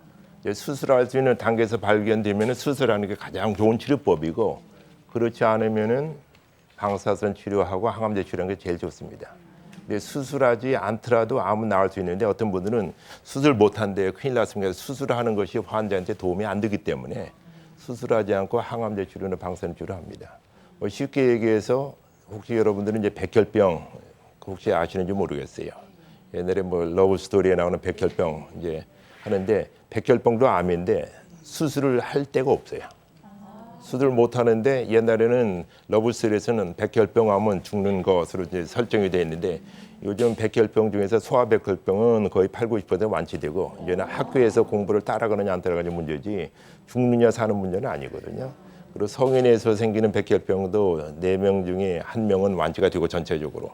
Speaker 3: 이제 수술할 수 있는 단계에서 발견되면 수술하는 게 가장 좋은 치료법이고 그렇지 않으면은 방사선 치료하고 항암제 치료하는 게 제일 좋습니다. 근데 수술하지 않더라도 암은 나을 수 있는데 어떤 분들은 수술 못한대 큰일 났습니다. 수술하는 것이 환자한테 도움이 안 되기 때문에 수술하지 않고 항암제 치료는 방사선 치료합니다. 뭐 쉽게 얘기해서 혹시 여러분들은 이제 백혈병 혹시 아시는지 모르겠어요. 옛날에 뭐 러브 스토리에 나오는 백혈병 이제 하는데 백혈병도 암인데 수술을 할 데가 없어요. 수술을 못 하는데 옛날에는 러브 스토리에서는 백혈병하면 죽는 것으로 이제 설정이 되어 있는데 요즘 백혈병 중에서 소아백혈병은 거의 80~90% 완치되고 이제는 학교에서 공부를 따라가느냐 안 따라가느냐 문제지 죽느냐 사는 문제는 아니거든요. 그리고 성인에서 생기는 백혈병도 4명 중에 1명은 완치가 되고 전체적으로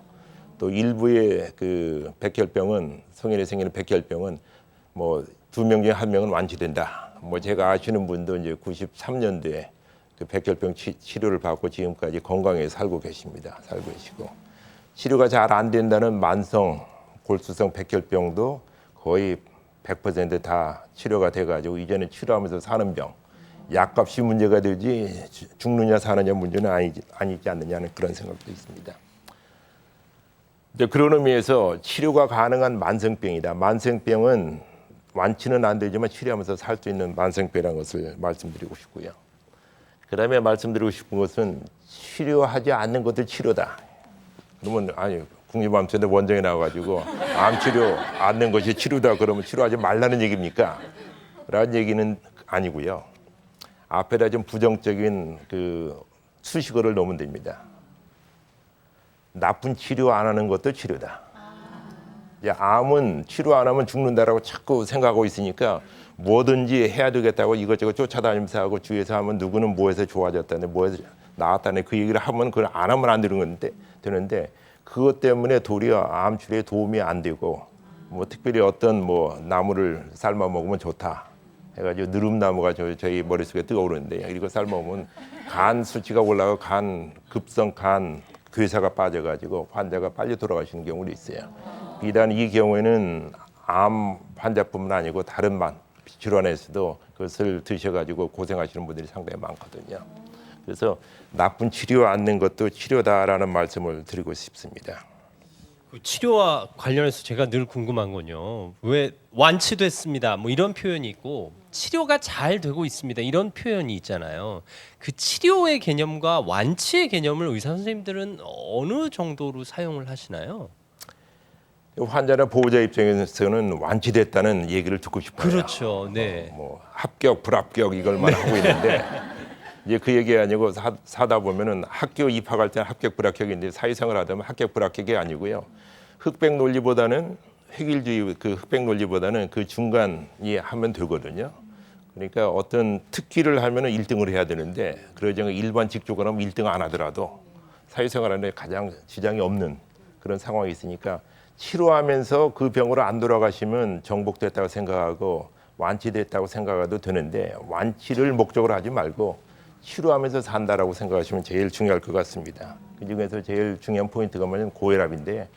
Speaker 3: 또 일부의 그 백혈병은 성인에 생기는 백혈병은 뭐 2명 중에 1명은 완치된다. 뭐 제가 아시는 분도 이제 93년도에 그 백혈병 치료를 받고 지금까지 건강하게 살고 계십니다. 살고 계시고 치료가 잘 안 된다는 만성 골수성 백혈병도 거의 100% 다 치료가 돼가지고 이제는 치료하면서 사는 병. 약값이 문제가 되지 죽느냐 사느냐 문제는 아니지 않느냐는 그런 생각도 있습니다. 그런 의미에서 치료가 가능한 만성병이다. 만성병은 완치는 안 되지만 치료하면서 살 수 있는 만성병이라는 것을 말씀드리고 싶고요. 그다음에 말씀드리고 싶은 것은 치료하지 않는 것들 치료다. 그러면 아니 국립암센터 원장이 나와가지고 암 치료 않는 것이 치료다 그러면 치료하지 말라는 얘기입니까? 라는 얘기는 아니고요. 앞에다 좀 부정적인 그 수식어를 놓으면 됩니다. 나쁜 치료 안 하는 것도 치료다. 이제 암은 치료 안 하면 죽는다라고 자꾸 생각하고 있으니까 뭐든지 해야 되겠다고 이것저것 쫓아다니면서 하고 주위에서 하면 누구는 뭐해서 좋아졌다네 뭐해서 나았다네 그 얘기를 하면 그걸 안 하면 안 되는데 그것 때문에 도리어 암 치료에 도움이 안 되고 뭐 특별히 어떤 뭐 나무를 삶아 먹으면 좋다 해가지고 느릅나무가 저희 머릿속에 떠오르는데 이거 삶아 먹으면 간 수치가 올라가 간 급성 간 괴사가 빠져가지고 환자가 빨리 돌아가시는 경우도 있어요. 비단 이 경우에는 암 환자뿐만 아니고 다른 질환에서도 그것을 드셔가지고 고생하시는 분들이 상당히 많거든요. 그래서 나쁜 치료 않는 것도 치료다라는 말씀을 드리고 싶습니다.
Speaker 1: 그 치료와 관련해서 제가 늘 궁금한 건요. 왜 완치됐습니다. 뭐 이런 표현이 있고 치료가 잘 되고 있습니다. 이런 표현이 있잖아요. 그 치료의 개념과 완치의 개념을 의사 선생님들은 어느 정도로 사용을 하시나요?
Speaker 3: 환자나 보호자 입장에서는 완치됐다는 얘기를 듣고 싶어요.
Speaker 1: 그렇죠. 네.
Speaker 3: 뭐 합격, 불합격 이걸만 하고 있는데 이제 그 얘기 아니고 사다 보면은 학교 입학할 때는 합격, 불합격인데 사회생활 하다면 합격, 불합격이 아니고요. 흑백 논리보다는 획일주의 그 흑백 논리보다는 그 중간이 하면 되거든요. 그러니까 어떤 특기를 하면은 1등을 해야 되는데 그러지 않고 일반 직종을 하면 1등 안 하더라도 사회생활에 가장 지장이 없는 그런 상황이 있으니까 치료하면서 그 병으로 안 돌아가시면 정복됐다고 생각하고 완치됐다고 생각해도 되는데 완치를 목적으로 하지 말고 치료하면서 산다라고 생각하시면 제일 중요할 것 같습니다. 그중에서 제일 중요한 포인트가 뭐냐면 고혈압인데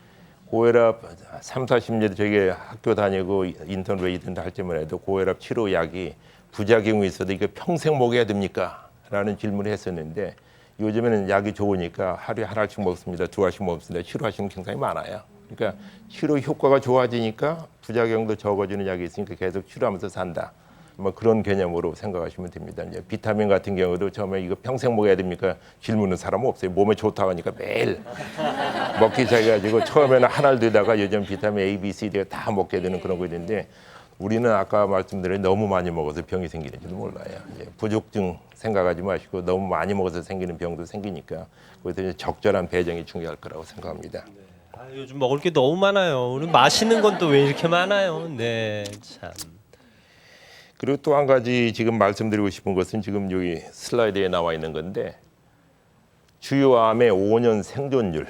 Speaker 3: 고혈압 3, 40년 저희 학교 다니고 인턴 웨이든 할 때만 해도 고혈압 치료약이 부작용이 있어도 이거 평생 먹여야 됩니까? 라는 질문을 했었는데 요즘에는 약이 좋으니까 하루에 하나씩 먹습니다. 두 알씩 먹습니다. 치료하시는 굉장히 많아요. 그러니까 치료 효과가 좋아지니까 부작용도 적어지는 약이 있으니까 계속 치료하면서 산다. 뭐 그런 개념으로 생각하시면 됩니다. 이제 비타민 같은 경우도 처음에 이거 평생 먹어야 됩니까? 질문은 사람은 없어요. 몸에 좋다고 하니까 매일 먹기 시작해가지고 처음에는 하나를 드다가 요즘 비타민 A, B, C, D가 다 먹게 되는 그런 거 있는데 우리는 아까 말씀드린 너무 많이 먹어서 병이 생기는지도 몰라요. 이제 부족증 생각하지 마시고 너무 많이 먹어서 생기는 병도 생기니까 그래서 적절한 배정이 중요할 거라고 생각합니다.
Speaker 1: 아, 요즘 먹을 게 너무 많아요. 오늘 마시는 건 또 왜 이렇게 많아요? 네, 참.
Speaker 3: 그리고 또 한 가지 지금 말씀드리고 싶은 것은 지금 여기 슬라이드에 나와 있는 건데 주요암의 5년 생존율.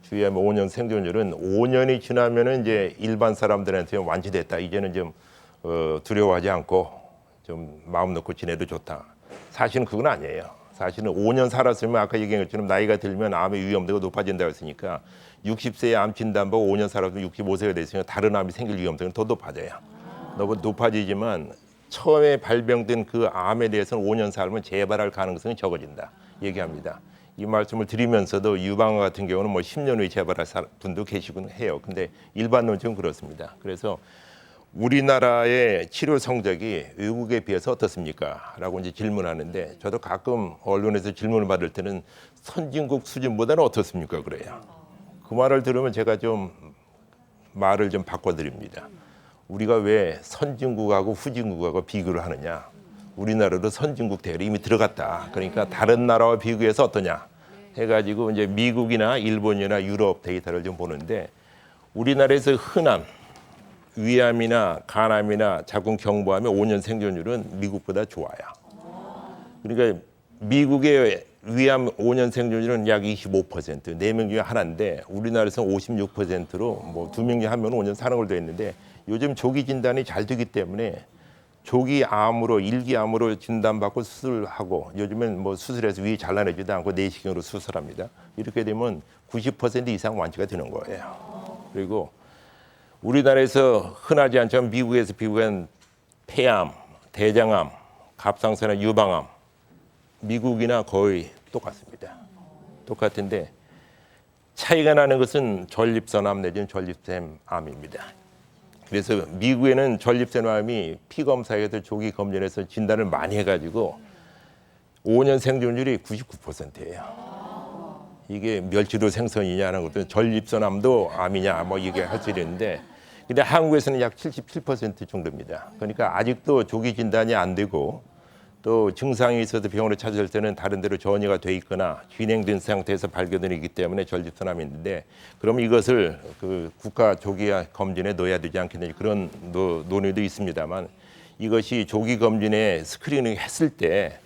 Speaker 3: 주요암 5년 생존율은 5년이 지나면은 이제 일반 사람들한테 완치됐다. 이제는 좀 두려워하지 않고 좀 마음 놓고 지내도 좋다. 사실은 그건 아니에요. 사실은 5년 살았으면 아까 얘기한 것처럼 나이가 들면 암의 위험도가 높아진다고 했으니까 60세에 암 진단받고 5년 살았으면 65세가 됐으니까 다른 암이 생길 위험도는 더 높아져요. 너무 높아지지만 처음에 발병된 그 암에 대해서는 5년 살면 재발할 가능성이 적어진다 얘기합니다. 이 말씀을 드리면서도 유방암 같은 경우는 뭐 10년 후에 재발할 분도 계시곤 해요. 근데 일반론적으로 그렇습니다. 그래서 우리나라의 치료 성적이 외국에 비해서 어떻습니까? 라고 이제 질문하는데 저도 가끔 언론에서 질문을 받을 때는 선진국 수준보다는 어떻습니까? 그래요. 그 말을 들으면 제가 좀 말을 좀 바꿔드립니다. 우리가 왜 선진국하고 후진국하고 비교를 하느냐? 우리나라도 선진국 대열에 이미 들어갔다. 그러니까 다른 나라와 비교해서 어떠냐? 해가지고 이제 미국이나 일본이나 유럽 데이터를 좀 보는데 우리나라에서 흔한 위암이나 간암이나 자궁 경부암의 5년 생존율은 미국보다 좋아요. 그러니까 미국의 위암 5년 생존율은 약 25%, 4명 중에 하나인데 우리나라에서는 56%로 뭐 2명 중에 1명은 5년 사는 걸로 돼 있는데 요즘 조기 진단이 잘 되기 때문에 조기 암으로 일기암으로 진단받고 수술하고 요즘엔 뭐 수술해서 위 잘라내지도 않고 내시경으로 수술합니다. 이렇게 되면 90% 이상 완치가 되는 거예요. 그리고 우리나라에서 흔하지 않지만 미국에서 비교한 폐암, 대장암, 갑상선암, 유방암 미국이나 거의 똑같습니다. 똑같은데 차이가 나는 것은 전립선암 내지는 전립腺암입니다. 그래서 미국에는 전립腺암이 피검사에서 조기 검진해서 진단을 많이 해가지고 5년 생존율이 99%예요. 이게 멸치도 생선이냐는 것도 전립선암도 암이냐 뭐 이게 할 수 있는데 근데 한국에서는 약 77% 정도입니다. 그러니까 아직도 조기 진단이 안 되고 또 증상이 있어서 병원을 찾을 때는 다른 데로 전이가 돼 있거나 진행된 상태에서 발견되기 때문에 전립선암이 있는데 그럼 이것을 그 국가 조기 검진에 넣어야 되지 않겠느냐 그런 논의도 있습니다만 이것이 조기 검진에 스크리닝 했을 때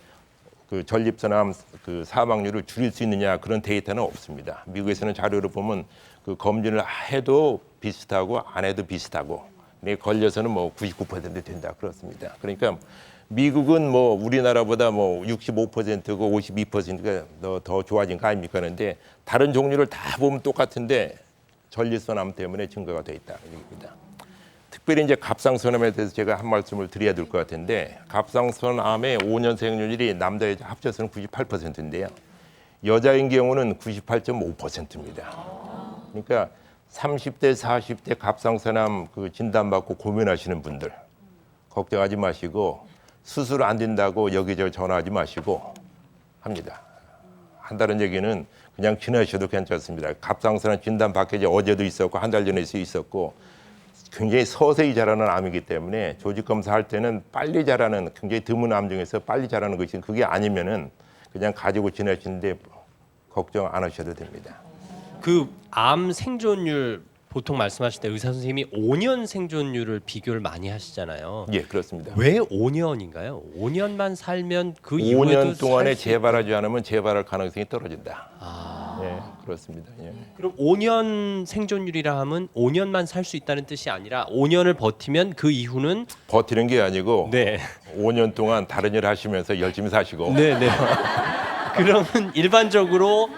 Speaker 3: 그 전립선암 그 사망률을 줄일 수 있느냐 그런 데이터는 없습니다. 미국에서는 자료를 보면 그 검진을 해도 비슷하고 안 해도 비슷하고 근데 걸려서는 뭐 99% 된다 그렇습니다. 그러니까 미국은 뭐 우리나라보다 뭐 65%고 52%가 더 좋아진 거 아닙니까? 그런데 다른 종류를 다 보면 똑같은데 전립선암 때문에 증가가 돼 있다 얘기입니다. 특별히 이제 갑상선암에 대해서 제가 한 말씀을 드려야 될 것 같은데 갑상선암의 5년 생존율이 남자 여자 합쳐서는 98%인데요. 여자인 경우는 98.5%입니다. 그러니까 30대, 40대 갑상선암 그 진단받고 고민하시는 분들 걱정하지 마시고 수술 안 된다고 여기저기 전화하지 마시고 합니다. 한다는 얘기는 그냥 지나셔도 괜찮습니다. 갑상선암 진단 받기 전에 어제도 있었고 한 달 전에 있었고 굉장히 서서히 자라는 암이기 때문에 조직 검사할 때는 빨리 자라는 굉장히 드문 암 중에서 빨리 자라는 것이 그게 아니면은 그냥 가지고 지내시는데 걱정 안 하셔도 됩니다.
Speaker 1: 그 암 생존율 보통 말씀하실 때 의사 선생님이 5년 생존율을 비교를 많이 하시잖아요.
Speaker 3: 예, 그렇습니다.
Speaker 1: 왜 5년인가요? 5년만 살면 그 이후에도
Speaker 3: 5년 동안에
Speaker 1: 살수
Speaker 3: 재발하지 않으면 재발할 가능성이 떨어진다.
Speaker 1: 아.
Speaker 3: 예, 그렇습니다. 예.
Speaker 1: 그럼 5년 생존율이라 하면 5년만 살 수 있다는 뜻이 아니라 5년을 버티면 그 이후는
Speaker 3: 버티는 게 아니고
Speaker 1: 네.
Speaker 3: 5년 동안 다른 일 하시면서 열심히 사시고
Speaker 1: 네, 네. 그러면 일반적으로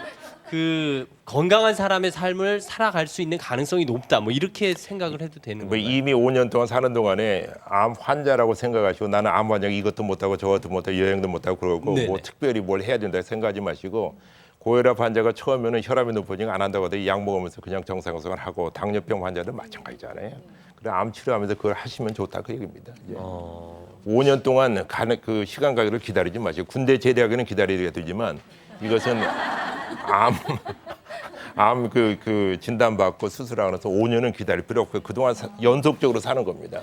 Speaker 1: 그 건강한 사람의 삶을 살아갈 수 있는 가능성이 높다. 뭐 이렇게 생각을 해도 되는
Speaker 3: 뭐
Speaker 1: 건가요?
Speaker 3: 이미 5년 동안 사는 동안에 암 환자라고 생각하시고 나는 암 환자 이것도 못하고 저것도 못하고 여행도 못하고 그러고
Speaker 1: 네네.
Speaker 3: 뭐 특별히 뭘 해야 된다 생각하지 마시고 고혈압 환자가 처음에는 혈압이 높아지면 안 한다고 하더니 약 먹으면서 그냥 정상생활 하고 당뇨병 환자도 마찬가지잖아요. 그래 암 치료하면서 그걸 하시면 좋다 그 얘기입니다. 예. 5년 동안 가는 그 시간 가기를 기다리지 마시고 군대 제대하기는 기다려야 되지만 이것은 암 그 진단 받고 수술하고 나서 5년은 기다릴 필요 없고 그동안 연속적으로 사는 겁니다.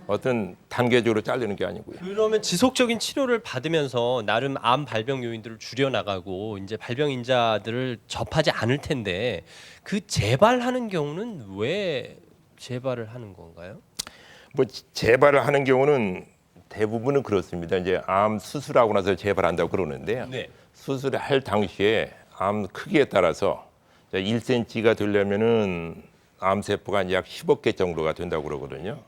Speaker 3: 어떤 단계적으로 자르는 게 아니고요.
Speaker 1: 그러면 지속적인 치료를 받으면서 나름 암 발병 요인들을 줄여 나가고 이제 발병 인자들을 접하지 않을 텐데 그 재발하는 경우는 왜 재발을 하는 건가요?
Speaker 3: 뭐 재발을 하는 경우는 대부분은 그렇습니다. 이제 암 수술하고 나서 재발한다고 그러는데요.
Speaker 1: 네.
Speaker 3: 수술을 할 당시에 암 크기에 따라서 1cm가 되려면은 암세포가 약 10억 개 정도가 된다고 그러거든요.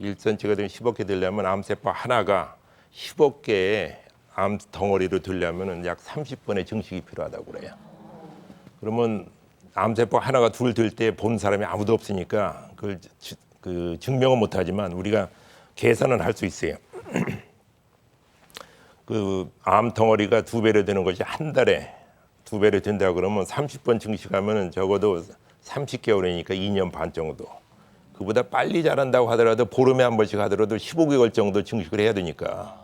Speaker 3: 1cm가 되면 10억 개 되려면 암세포 하나가 10억 개의 암 덩어리로 되려면은 약 30번의 증식이 필요하다고 그래요. 그러면 암세포 하나가 둘 될 때 본 사람이 아무도 없으니까 그걸 그 증명은 못하지만 우리가 계산은 할 수 있어요. 그 암 덩어리가 2배로 되는 것이 한 달에 2배로 된다 그러면 30번 증식하면은 적어도 30개월이니까 2년 반 정도. 그보다 빨리 자란다고 하더라도 보름에 한 번씩 하더라도 15개월 정도 증식을 해야 되니까.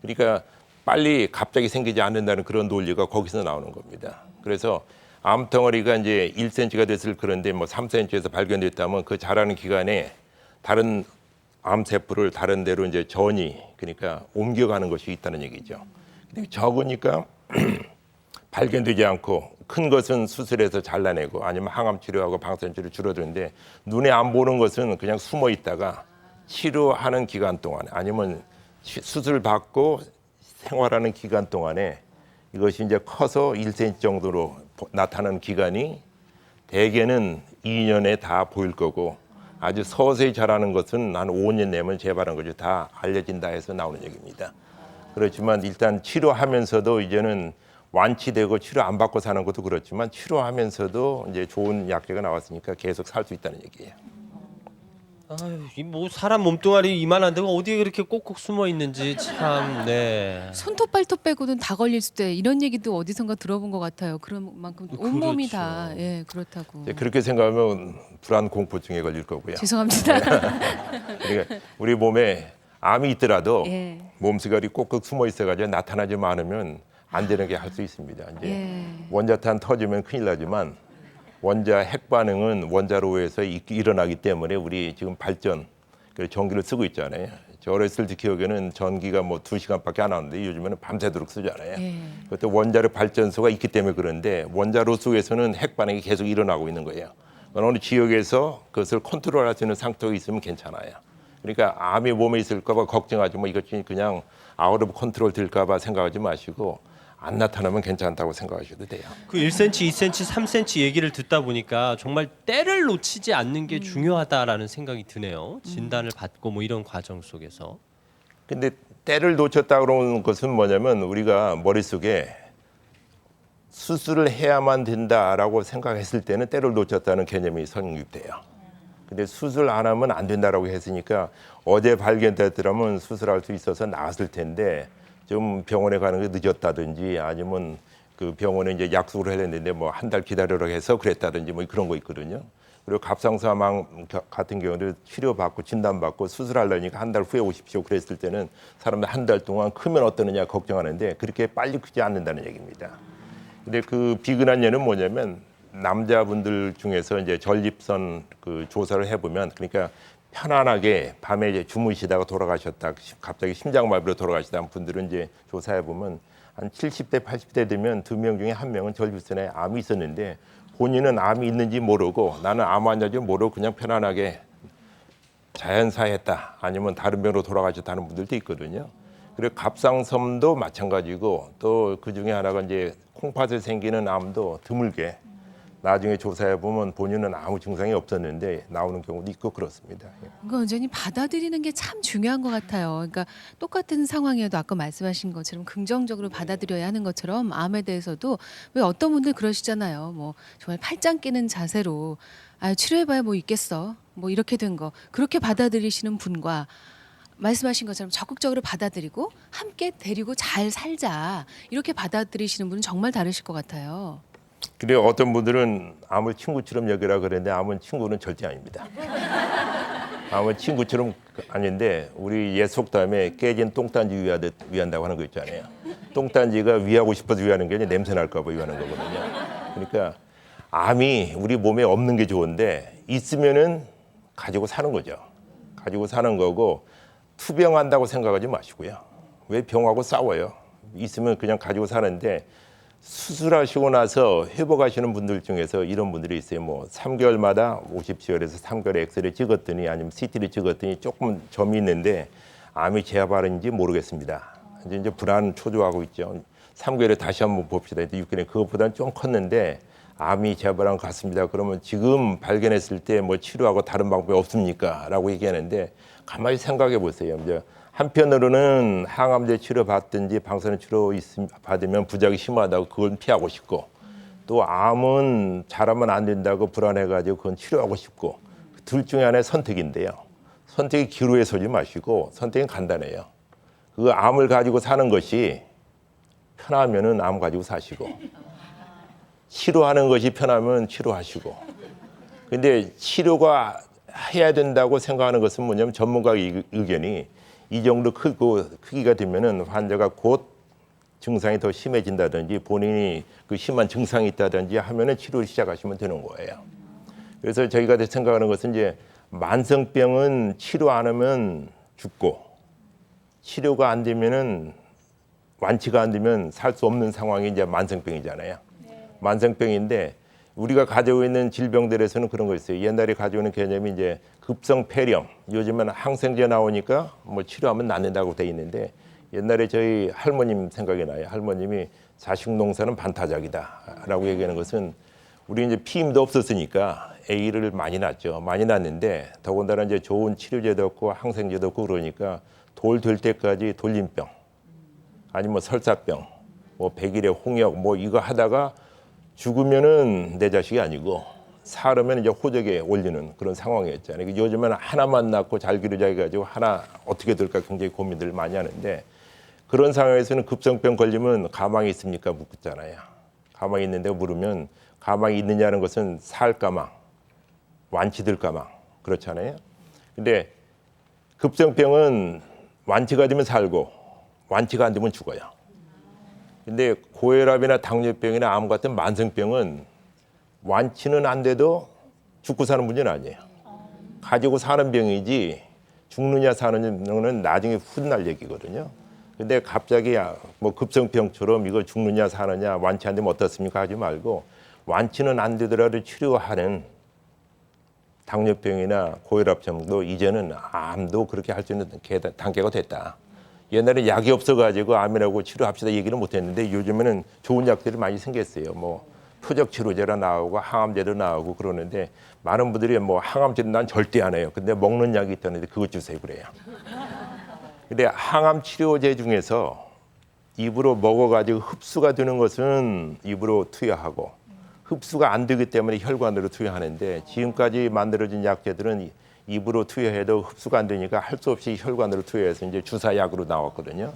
Speaker 3: 그러니까 빨리 갑자기 생기지 않는다는 그런 논리가 거기서 나오는 겁니다. 그래서 암 덩어리가 이제 1cm가 됐을 그런데 뭐 3cm에서 발견됐다면 그 자라는 기간에 다른 암 세포를 다른 데로 이제 전이 그러니까 옮겨가는 것이 있다는 얘기죠. 근데 적으니까 발견되지 않고 큰 것은 수술해서 잘라내고 아니면 항암 치료하고 방사선 치료 줄어드는데 눈에 안 보는 것은 그냥 숨어 있다가 치료하는 기간 동안 아니면 수술 받고 생활하는 기간 동안에 이것이 이제 커서 1cm 정도로 나타나는 기간이 대개는 2년에 다 보일 거고 아주 서서히 자라는 것은 한 5년 내면 재발한 것이 다 알려진다 해서 나오는 얘기입니다. 그렇지만 일단 치료하면서도 이제는 완치되고 치료 안 받고 사는 것도 그렇지만 치료하면서도 이제 좋은 약제가 나왔으니까 계속 살 수 있다는 얘기예요.
Speaker 1: 아유, 이 뭐 사람 몸뚱아리 이만한데 어디에 그렇게 꼭꼭 숨어 있는지 참. 네.
Speaker 2: 손톱 발톱 빼고는 다 걸릴 때 이런 얘기도 어디선가 들어본 것 같아요. 그런 만큼 온몸이
Speaker 1: 그렇죠.
Speaker 2: 다 예, 그렇다고.
Speaker 3: 이제 그렇게 생각하면 불안 공포증에 걸릴 거고요.
Speaker 2: 죄송합니다.
Speaker 3: 그러니까 우리 몸에 암이 있더라도
Speaker 2: 예.
Speaker 3: 몸뚱아리 꼭꼭 숨어 있어가지고 나타나지 않으면 안 되는 게 할 수 있습니다. 이제
Speaker 2: 예.
Speaker 3: 원자탄 터지면 큰일 나지만 원자 핵 반응은 원자로에서 일어나기 때문에 우리 지금 발전 전기를 쓰고 있잖아요. 저 어렸을 때 기억에는 전기가 뭐 2시간밖에 안 나오는데 요즘에는 밤새도록 쓰잖아요.
Speaker 2: 예.
Speaker 3: 그것도 원자력 발전소가 있기 때문에 그런데 원자로 속에서는 핵 반응이 계속 일어나고 있는 거예요. 어느 지역에서 그것을 컨트롤할 수 있는 상태가 있으면 괜찮아요. 그러니까 암이 몸에 있을까 봐 걱정하지 뭐 이것이 그냥 아웃 오브 컨트롤 될까 봐 생각하지 마시고 안 나타나면 괜찮다고 생각하셔도 돼요.
Speaker 1: 그 1cm, 2cm, 3cm 얘기를 듣다 보니까 정말 때를 놓치지 않는 게 중요하다라는 생각이 드네요. 진단을 받고 뭐 이런 과정 속에서.
Speaker 3: 근데 때를 놓쳤다 그러는 것은 뭐냐면 우리가 머릿속에 수술을 해야만 된다라고 생각했을 때는 때를 놓쳤다는 개념이 성립돼요. 근데 수술 안 하면 안 된다라고 했으니까 어제 발견됐더라면 수술할 수 있어서 나았을 텐데 좀 병원에 가는 게 늦었다든지 아니면 그 병원에 이제 약속을 해야 되는데 뭐 한 달 기다리라고 해서 그랬다든지 뭐 그런 거 있거든요. 그리고 갑상선암 같은 경우는 치료받고 진단받고 수술하려니까 한 달 후에 오십시오 그랬을 때는 사람들 한 달 동안 크면 어떠느냐 걱정하는데 그렇게 빨리 크지 않는다는 얘기입니다. 근데 그 비근한 예는 뭐냐면 남자분들 중에서 이제 전립선 그 조사를 해보면 그러니까 편안하게 밤에 이제 주무시다가 돌아가셨다 갑자기 심장마비로 돌아가시다 분들은 이제 조사해 보면 한 70대 80대 되면 2명 중에 1명은 전립선에 암이 있었는데 본인은 암이 있는지 모르고 나는 암 환자인지 모르고 그냥 편안하게 자연사했다 아니면 다른 병으로 돌아가셨다는 분들도 있거든요. 그리고 갑상선도 마찬가지고 또 그 중에 하나가 이제 콩팥에 생기는 암도 드물게 나중에 조사해 보면 본인은 아무 증상이 없었는데 나오는 경우도 있고 그렇습니다.
Speaker 2: 그러니까 원장님 받아들이는 게 참 중요한 것 같아요. 그러니까 똑같은 상황이어도 아까 말씀하신 것처럼 긍정적으로 받아들여야 하는 것처럼 암에 대해서도 왜 어떤 분들 그러시잖아요. 뭐 정말 팔짱 끼는 자세로 아 치료해봐야 뭐 있겠어. 뭐 이렇게 된 거 그렇게 받아들이시는 분과 말씀하신 것처럼 적극적으로 받아들이고 함께 데리고 잘 살자 이렇게 받아들이시는 분은 정말 다르실 것 같아요.
Speaker 3: 그리고 어떤 분들은 암을 친구처럼 여기라 그랬는데 암은 친구는 절대 아닙니다. 암은 친구처럼 아닌데 우리 옛 속담에 깨진 똥단지 위하듯 위한다고 하는 거 있잖아요. 똥단지가 위하고 싶어서 위하는 게 아니라 냄새 날까 봐 위하는 거거든요. 그러니까 암이 우리 몸에 없는 게 좋은데 있으면은 가지고 사는 거죠. 가지고 사는 거고 투병한다고 생각하지 마시고요. 왜 병하고 싸워요? 있으면 그냥 가지고 사는데 수술하시고 나서 회복하시는 분들 중에서 이런 분들이 있어요. 뭐 3개월마다 오십시오. 그래서 3개월에 엑스레이 찍었더니 아니면 CT를 찍었더니 조금 점이 있는데 암이 재발인지 모르겠습니다. 이제 불안 초조하고 있죠. 3개월에 다시 한번 봅시다. 6개월에 그것보다는 좀 컸는데 암이 재발한 것 같습니다. 그러면 지금 발견했을 때 뭐 치료하고 다른 방법이 없습니까? 라고 얘기하는데 가만히 생각해 보세요. 이제 한편으로는 항암제 치료 받든지 방사능 치료 받으면 부작용이 심하다고 그건 피하고 싶고 또 암은 잘하면 안 된다고 불안해가지고 그건 치료하고 싶고 둘 중에 하나의 선택인데요. 선택이 기로에 서지 마시고 선택은 간단해요. 그 암을 가지고 사는 것이 편하면은 암 가지고 사시고 치료하는 것이 편하면 치료하시고 근데 치료가 해야 된다고 생각하는 것은 뭐냐면 전문가의 의견이 이 정도 크기가 되면은 환자가 곧 증상이 더 심해진다든지 본인이 그 심한 증상이 있다든지 하면은 치료를 시작하시면 되는 거예요. 그래서 저희가 생각하는 것은 이제 만성병은 치료 안 하면 죽고 치료가 안 되면은 완치가 안 되면 살 수 없는 상황이 이제 만성병이잖아요. 만성병인데 우리가 가지고 있는 질병들에서는 그런 거 있어요. 옛날에 가지고 있는 개념이 이제 급성 폐렴, 요즘은 항생제 나오니까 뭐 치료하면 낫는다고 돼 있는데 옛날에 저희 할머님 생각이 나요. 할머님이 자식 농사는 반타작이다라고 얘기하는 것은 우리 이제 피임도 없었으니까 A를 많이 낳죠. 많이 낳는데 더군다나 이제 좋은 치료제도 없고 항생제도 없고 그러니까 돌 될 때까지 돌림병, 아니면 뭐 설사병, 뭐 백일의 홍역 뭐 이거 하다가 죽으면은 내 자식이 아니고 살으면 이제 호적에 올리는 그런 상황이었잖아요. 요즘에는 하나만 낳고 잘 기르자 해가지고 하나 어떻게 될까 굉장히 고민들 많이 하는데 그런 상황에서는 급성병 걸리면 가망이 있습니까? 묻잖아요. 가망이 있는데 물으면 가망이 있느냐는 것은 살까망, 완치될까망 그렇잖아요. 근데 급성병은 완치가 되면 살고 완치가 안 되면 죽어요. 근데 고혈압이나 당뇨병이나 암 같은 만성병은 완치는 안 돼도 죽고 사는 문제는 아니에요. 가지고 사는 병이지 죽느냐 사느냐는 나중에 훗날 얘기거든요. 근데 갑자기 뭐 급성병처럼 이거 죽느냐 사느냐 완치 안 되면 어떻습니까 하지 말고 완치는 안 되더라도 치료하는 당뇨병이나 고혈압 정도 이제는 암도 그렇게 할 수 있는 단계가 됐다. 옛날에 약이 없어가지고 암이라고 치료합시다 얘기를 못했는데 요즘에는 좋은 약들이 많이 생겼어요. 뭐 표적 치료제라 나오고 항암제도 나오고 그러는데 많은 분들이 뭐 항암제는 난 절대 안 해요. 근데 먹는 약이 있다는데 그것 주세요 그래요. 근데 항암 치료제 중에서 입으로 먹어가지고 흡수가 되는 것은 입으로 투여하고 흡수가 안 되기 때문에 혈관으로 투여하는데 지금까지 만들어진 약제들은 입으로 투여해도 흡수가 안 되니까 할 수 없이 혈관으로 투여해서 이제 주사약으로 나왔거든요.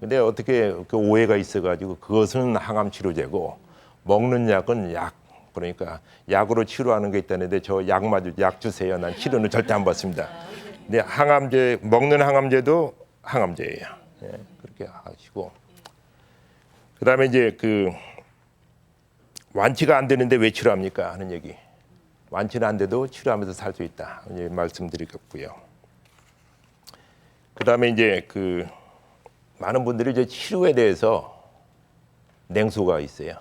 Speaker 3: 근데 어떻게 그 오해가 있어가지고 그것은 항암 치료제고 먹는 약은 약 그러니까 약으로 치료하는 게 있다는데 저 약 주세요. 난 치료는 절대 안 받습니다. 근데 항암제 먹는 항암제도 항암제예요. 예, 그렇게 하시고 그다음에 이제 그 완치가 안 되는데 왜 치료합니까 하는 얘기. 완치는 안 돼도 치료하면서 살 수 있다. 이제 말씀드리겠고요. 그다음에 이제 그 많은 분들이 이제 치료에 대해서 냉소가 있어요.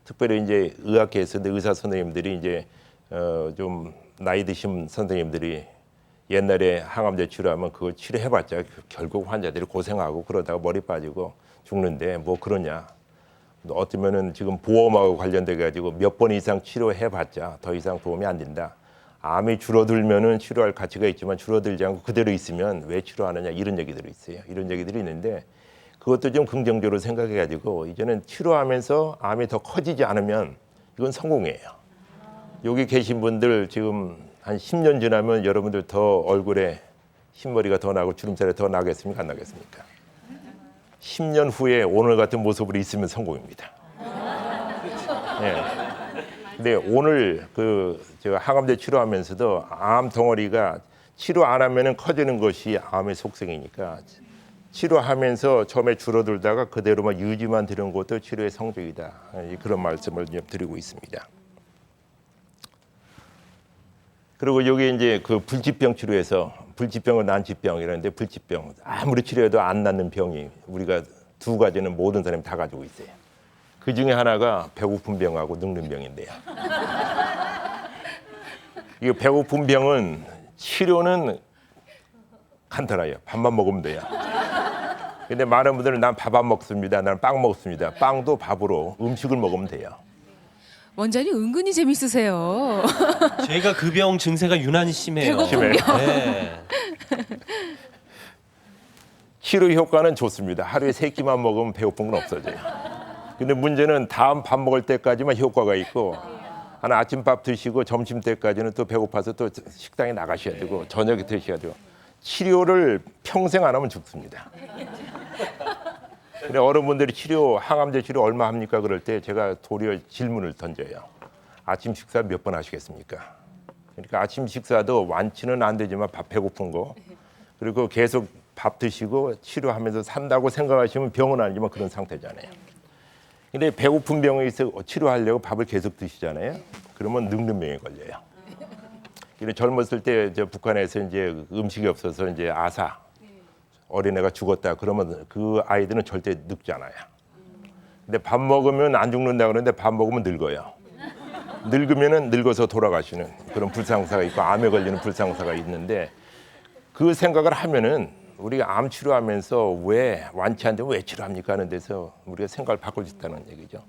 Speaker 3: 특별히 이제 의학계에서 의사 선생님들이 이제 좀 나이 드신 선생님들이 옛날에 항암제 치료하면 그거 치료해봤자 결국 환자들이 고생하고 그러다가 머리 빠지고 죽는데 뭐 그러냐. 어쩌면은 지금 보험하고 관련돼 가지고 몇 번 이상 치료해봤자 더 이상 도움이 안 된다. 암이 줄어들면은 치료할 가치가 있지만 줄어들지 않고 그대로 있으면 왜 치료하느냐 이런 얘기들이 있어요. 이런 얘기들이 있는데 그것도 좀 긍정적으로 생각해 가지고 이제는 치료하면서 암이 더 커지지 않으면 이건 성공이에요. 여기 계신 분들 지금 한 10년 지나면 여러분들 더 얼굴에 흰머리가 더 나고 주름살이 더 나겠습니까? 안 나겠습니까? 10년 후에 오늘 같은 모습으로 있으면 성공입니다. 예. 근데 오늘 제가 항암제 치료하면서도 암 덩어리가 치료 안 하면은 커지는 것이 암의 속성이니까 치료하면서 처음에 줄어들다가 그대로만 유지만 되는 것도 치료의 성적이다. 그런 말씀을 드리고 있습니다. 그리고 여기 이제 그 불치병 치료에서 불치병은 난치병이라는데 불치병 아무리 치료해도 안 낫는 병이 우리가 두 가지는 모든 사람이 다 가지고 있어요. 그 중에 하나가 배고픈 병하고 늙는 병인데요. 이 배고픈 병은 치료는 간단해요. 밥만 먹으면 돼요. 근데 많은 분들은 난 밥 안 먹습니다. 나는 빵 먹습니다. 빵도 밥으로 음식을 먹으면 돼요.
Speaker 2: 원장님 은근히 재밌으세요.
Speaker 1: 제가 그 병 증세가 유난히 심해요.
Speaker 2: 배고픈 병.
Speaker 1: 네.
Speaker 3: 치료 효과는 좋습니다. 하루에 3끼만 먹으면 배고픈 건 없어져요. 근데 문제는 다음 밥 먹을 때까지만 효과가 있고 하나 아침밥 드시고 점심 때까지는 또 배고파서 또 식당에 나가셔야 되고 저녁에 드셔야 되고 치료를 평생 안 하면 죽습니다. 근데 어른분들이 항암제 치료 얼마 합니까? 그럴 때 제가 도리어 질문을 던져요. 아침 식사 몇 번 하시겠습니까? 그러니까 아침 식사도 완치는 안 되지만 밥 배고픈 거 그리고 계속 밥 드시고 치료하면서 산다고 생각하시면 병은 아니지만 그런 상태잖아요. 근데 배고픈 병에 있어 치료하려고 밥을 계속 드시잖아요. 그러면 늙는 병에 걸려요. 이런 젊었을 때 북한에서 이제 음식이 없어서 이제 아사 어린애가 죽었다 그러면 그 아이들은 절대 늙지 않아요. 근데 밥 먹으면 안 죽는다 그러는데 밥 먹으면 늙어요. 늙으면은 늙어서 돌아가시는 그런 불상사가 있고 암에 걸리는 불상사가 있는데 그 생각을 하면은 우리가 암 치료하면서 왜 완치한데 왜 치료합니까 하는 데서 우리가 생각을 바꿀 수 있다는 얘기죠.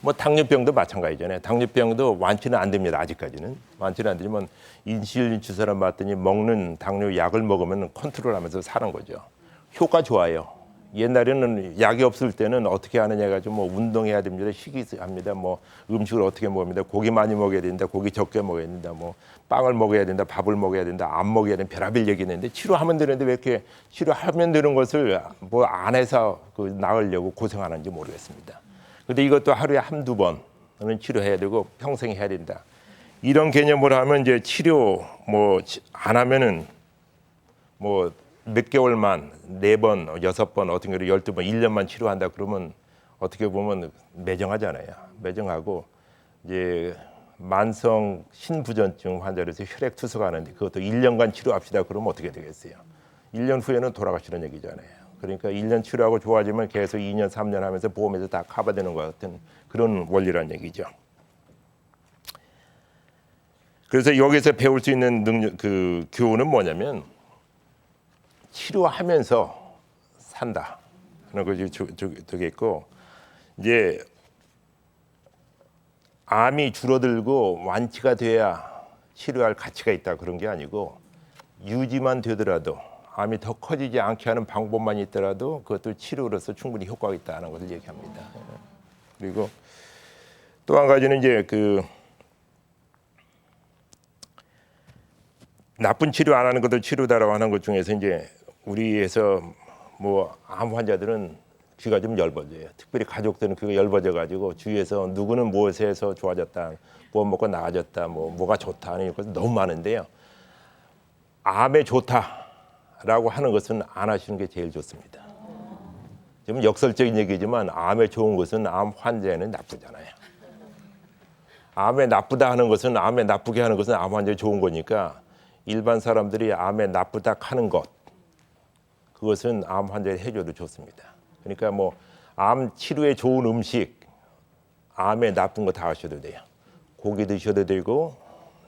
Speaker 3: 뭐 당뇨병도 마찬가지잖아요. 당뇨병도 완치는 안 됩니다. 아직까지는 완치는 안 되지만 인슐린 주사를 맞더니 먹는 당뇨 약을 먹으면 컨트롤하면서 사는 거죠. 효과 좋아요. 옛날에는 약이 없을 때는 어떻게 하느냐 해가지고 뭐 운동해야 됩니다. 식이합니다. 뭐 음식을 어떻게 먹습니다. 고기 많이 먹어야 된다. 고기 적게 먹어야 된다. 뭐 빵을 먹어야 된다. 밥을 먹어야 된다. 안 먹어야 된다. 별의별 얘기 있는데 치료하면 되는데 왜 이렇게 치료하면 되는 것을 뭐 안 해서 나으려고 고생하는지 모르겠습니다. 근데 이것도 하루에 한두 번은 치료해야 되고 평생 해야 된다. 이런 개념으로 하면 이제 치료 뭐 안 하면은 뭐 몇 개월만 4번, 6번, 어떤 경우 12번, 1년만 치료한다 그러면 어떻게 보면 매정하잖아요. 매정하고 이제 만성 신부전증 환자로서 혈액 투석하는데 그것도 1년간 치료합시다 그러면 어떻게 되겠어요? 1년 후에는 돌아가시는 얘기잖아요. 그러니까 1년 치료하고 좋아지면 계속 2년, 3년 하면서 보험에서 다 커버되는 것 같은 그런 원리란 얘기죠. 그래서 여기서 배울 수 있는 교훈은 뭐냐면 치료하면서 산다 하는 것이 되겠고, 이제 암이 줄어들고 완치가 돼야 치료할 가치가 있다 그런 게 아니고, 유지만 되더라도 암이 더 커지지 않게 하는 방법만 있더라도 그것도 치료로서 충분히 효과가 있다는 것을 얘기합니다. 그리고 또 한 가지는 이제 그 나쁜 치료 안 하는 것도 치료다라고 하는 것 중에서 이제 우리에서 뭐 암 환자들은 귀가 좀 얇아져요. 특별히 가족들은 귀가 얇아져 가지고 주위에서 누구는 무엇에 해서 좋아졌다, 뭐 먹고 나아졌다, 뭐가 좋다 하는 것이 너무 많은데요. 암에 좋다라고 하는 것은 안 하시는 게 제일 좋습니다. 좀 역설적인 얘기지만 암에 좋은 것은 암 환자에는 나쁘잖아요. 암에 나쁘다 하는 것은, 암에 나쁘게 하는 것은 암 환자에 좋은 거니까, 일반 사람들이 암에 나쁘다 하는 것, 그것은 암 환자에 해줘도 좋습니다. 그러니까 뭐 암 치료에 좋은 음식, 암에 나쁜 거 다 하셔도 돼요. 고기 드셔도 되고,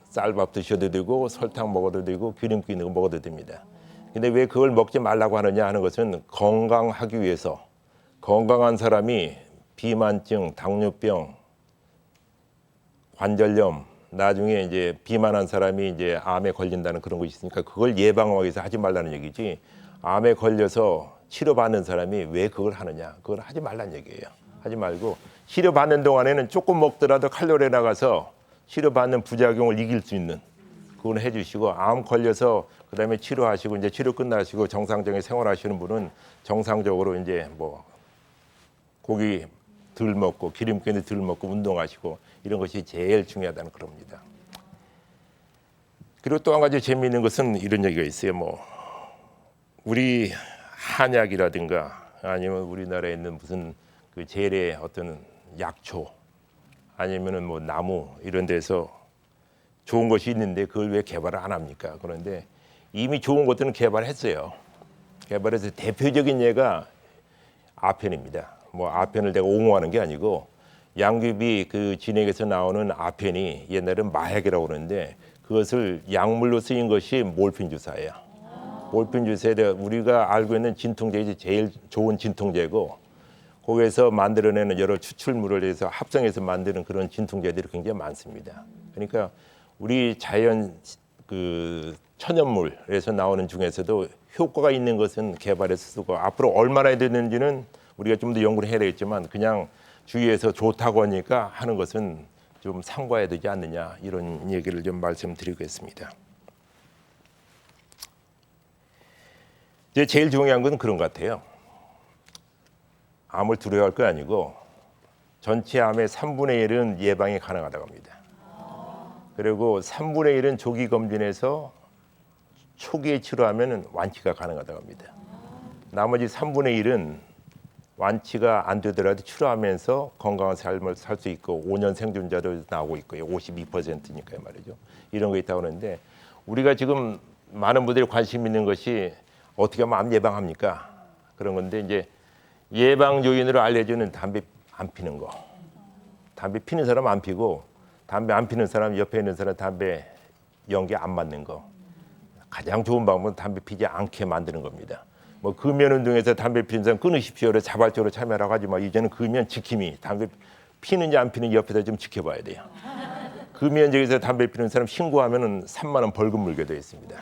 Speaker 3: 쌀밥 드셔도 되고, 설탕 먹어도 되고, 기름기 있는 거 먹어도 됩니다. 근데 왜 그걸 먹지 말라고 하느냐 하는 것은, 건강하기 위해서, 건강한 사람이 비만증, 당뇨병, 관절염, 나중에 이제 비만한 사람이 이제 암에 걸린다는 그런 것이 있으니까 그걸 예방하기 위해서 하지 말라는 얘기지, 암에 걸려서 치료받는 사람이 왜 그걸 하느냐, 그걸 하지 말라는 얘기예요. 하지 말고 치료받는 동안에는 조금 먹더라도 칼로리 나가서 치료받는 부작용을 이길 수 있는 그건 해주시고, 암 걸려서 그다음에 치료하시고 이제 치료 끝나시고 정상적인 생활하시는 분은 정상적으로 이제 뭐 고기 덜 먹고 기름기 덜 먹고 운동하시고 이런 것이 제일 중요하다는 그럽니다. 그리고 또 한 가지 재미있는 것은 이런 얘기가 있어요. 뭐 우리 한약이라든가 아니면 우리나라에 있는 무슨 그 재래 어떤 약초 아니면은 뭐 나무 이런 데서 좋은 것이 있는데 그걸 왜 개발을 안 합니까? 그런데 이미 좋은 것들은 개발했어요. 개발해서 대표적인 예가 아펜입니다. 뭐 아펜을 내가 옹호하는 게 아니고, 양귀비 그 진액에서 나오는 아펜이 옛날에는 마약이라고 그러는데 그것을 약물로 쓰인 것이 몰핀 주사예요. 몰핀 주사에 우리가 알고 있는 진통제가 제일 좋은 진통제고, 거기에서 만들어내는 여러 추출물을 해서 합성해서 만드는 그런 진통제들이 굉장히 많습니다. 그러니까 우리 자연 그 천연물에서 나오는 중에서도 효과가 있는 것은 개발해서 쓰고, 앞으로 얼마나 되는지는 우리가 좀 더 연구를 해야 되겠지만, 그냥 주위에서 좋다고 하니까 하는 것은 좀 삼가해야 되지 않느냐, 이런 얘기를 좀 말씀드리겠습니다. 이제 제일 중요한 건 그런 것 같아요. 암을 두려워할 거 아니고 전체 암의 3분의 1은 예방이 가능하다고 합니다. 그리고 3분의 1은 조기 검진에서 초기에 치료하면 완치가 가능하다고 합니다. 나머지 3분의 1은 완치가 안 되더라도 치료하면서 건강한 삶을 살 수 있고 5년 생존자도 나오고 있고요. 52%니까요 말이죠. 이런 거 있다고 하는데, 우리가 지금 많은 분들이 관심 있는 것이 어떻게 하면 암 예방합니까? 그런 건데, 이제 예방 요인으로 알려주는 담배 안 피는 거. 담배 피는 사람 안 피고, 담배 안 피는 사람 옆에 있는 사람 담배 연기 안 맞는 거. 가장 좋은 방법은 담배 피지 않게 만드는 겁니다. 뭐 금연운동에서 담배 피는 사람 끊으십시오를 자발적으로 참여라고 하지만, 이제는 금연 지킴이, 담배 피는지 안 피는지 옆에서 좀 지켜봐야 돼요. 금연적에서 담배 피는 사람 신고하면은 3만 원 벌금 물게 되어 있습니다.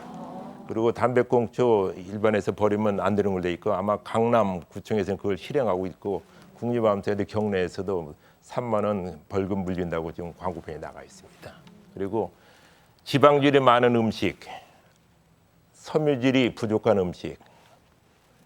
Speaker 3: 그리고 담배꽁초 일반에서 버리면 안 되는 걸로 돼 있고, 아마 강남구청에서는 그걸 실행하고 있고, 국립암센터 경내에서도 3만 원 벌금 물린다고 지금 광고편에 나가 있습니다. 그리고 지방질이 많은 음식, 섬유질이 부족한 음식,